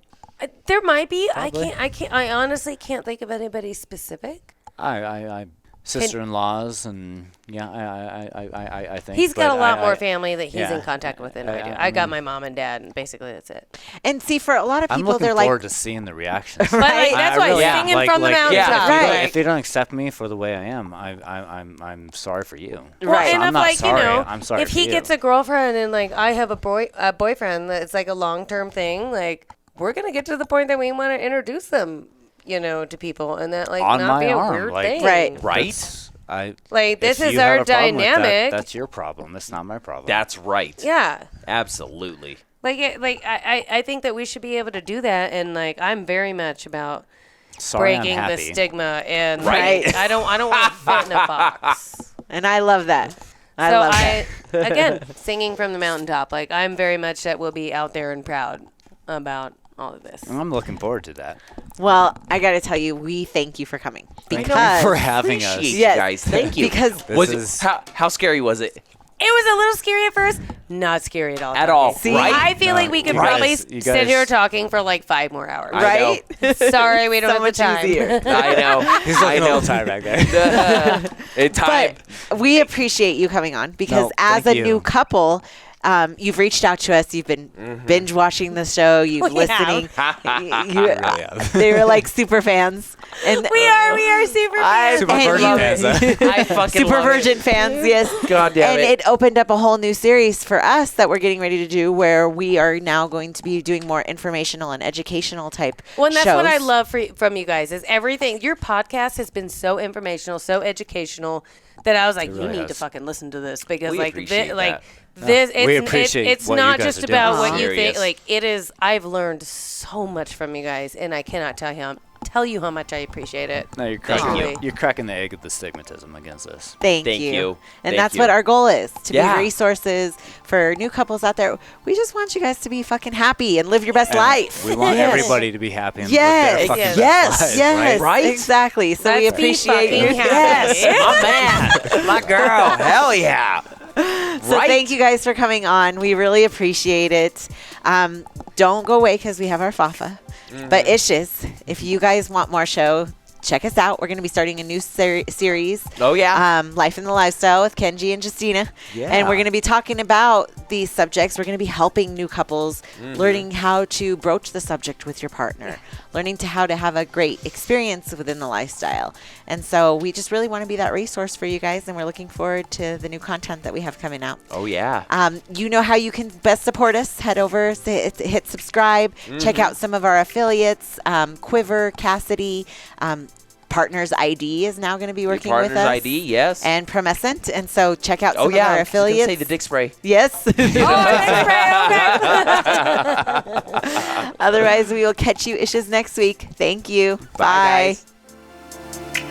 there might be. Probably. I honestly can't think of anybody specific. I sister-in-laws and I think He's got but a lot I- more I- family that he's yeah. in contact with than I do. I I got mean- my mom and dad, and basically that's it. And see, for a lot of I'm people, looking they're forward like, to seeing the reactions. But like, that's why really am. singing from the mountaintop. yeah, right. If they don't accept me for the way I am, I'm sorry for you. Well, Right. and I'm if not like sorry. you know, I'm sorry if for he you. gets a girlfriend and like I have a boyfriend that's like a long-term thing, like we're gonna get to the point that we want to introduce them, to people, and that like On not my be a arm, weird like- thing. Right. Right? Like this if is you our have a problem with that, dynamic. that's your problem. That's not my problem. That's right. Yeah. Absolutely. I think that we should be able to do that, and like I'm very much about Sorry, I'm breaking the happy. stigma, and Right. like, I don't want to fit in a box. and I love that. I So love that. again, singing from the mountaintop, like I'm very much that will be out there and proud about all of this. I'm looking forward to that. Well, I got to tell you, we thank you for coming Thank because you for having us. Appreciate Yes. you guys. Thank you. because This was is- it how scary was it? It was a little scary at first, not scary at all. At all, See? right? I feel like we could you probably guys- you sit guys- here talking for like 5 more hours. I right? Sorry, we don't So have the much time. easier. I know. He's I looking a know. little tired back there. Time. But we appreciate you coming on because No, as a thank you. new couple, you've reached out to us. You've been binge watching the show. You've We have. listening. really have. They were like super fans. And We are super fans. Super and virgin you- fans, huh? I fucking Super love virgin it. fans, yes. God damn and it. it opened up a whole new series for us that we're getting ready to do where we are now going to be doing more informational and educational type Well, and that's shows. what I love from you guys is everything. Your podcast has been so informational, so educational that I was like, you really need to has. fucking listen to this because We like appreciate that. this we it's appreciate it's what you not guys just are doing. about what you think. Serious. Like it is. I've learned so much from you guys, and I cannot tell you how much I appreciate it. No, you're Thank cracking, you. you're cracking the egg of the stigmatism against this. Thank Thank you. And Thank that's you. what our goal is, to Yeah. be resources for new couples out there. We just want you guys to be fucking happy and live your best And life. We want Yes. everybody to be happy and Yes, live their fucking Yes. best lives, yes, right? Right? exactly. So we Let's be appreciate you. fucking happy. Yes. My man. My girl. Hell yeah. So thank you guys for coming on. We really appreciate it. Don't go away because we have our Fafa. But Ishes, if you guys want more show, check us out. We're going to be starting a new series. Oh, yeah. Life in the Lifestyle with Kenji and Justina. Yeah. And we're going to be talking about these subjects. We're going to be helping new couples, learning how to broach the subject with your partner, learning how to have a great experience within the lifestyle. And so we just really want to be that resource for you guys, and we're looking forward to the new content that we have coming out. Oh, yeah. You know how you can best support us. Head over, hit subscribe, check out some of our affiliates, Quiver, Cassidy, Partners ID is now going to be working with us. Partners ID, yes. And Promescent. And so check out some of our I was gonna affiliates. say the dick spray. Yes. Oh, dick spray, okay. Otherwise, we will catch you issues next week. Thank you. Bye, guys.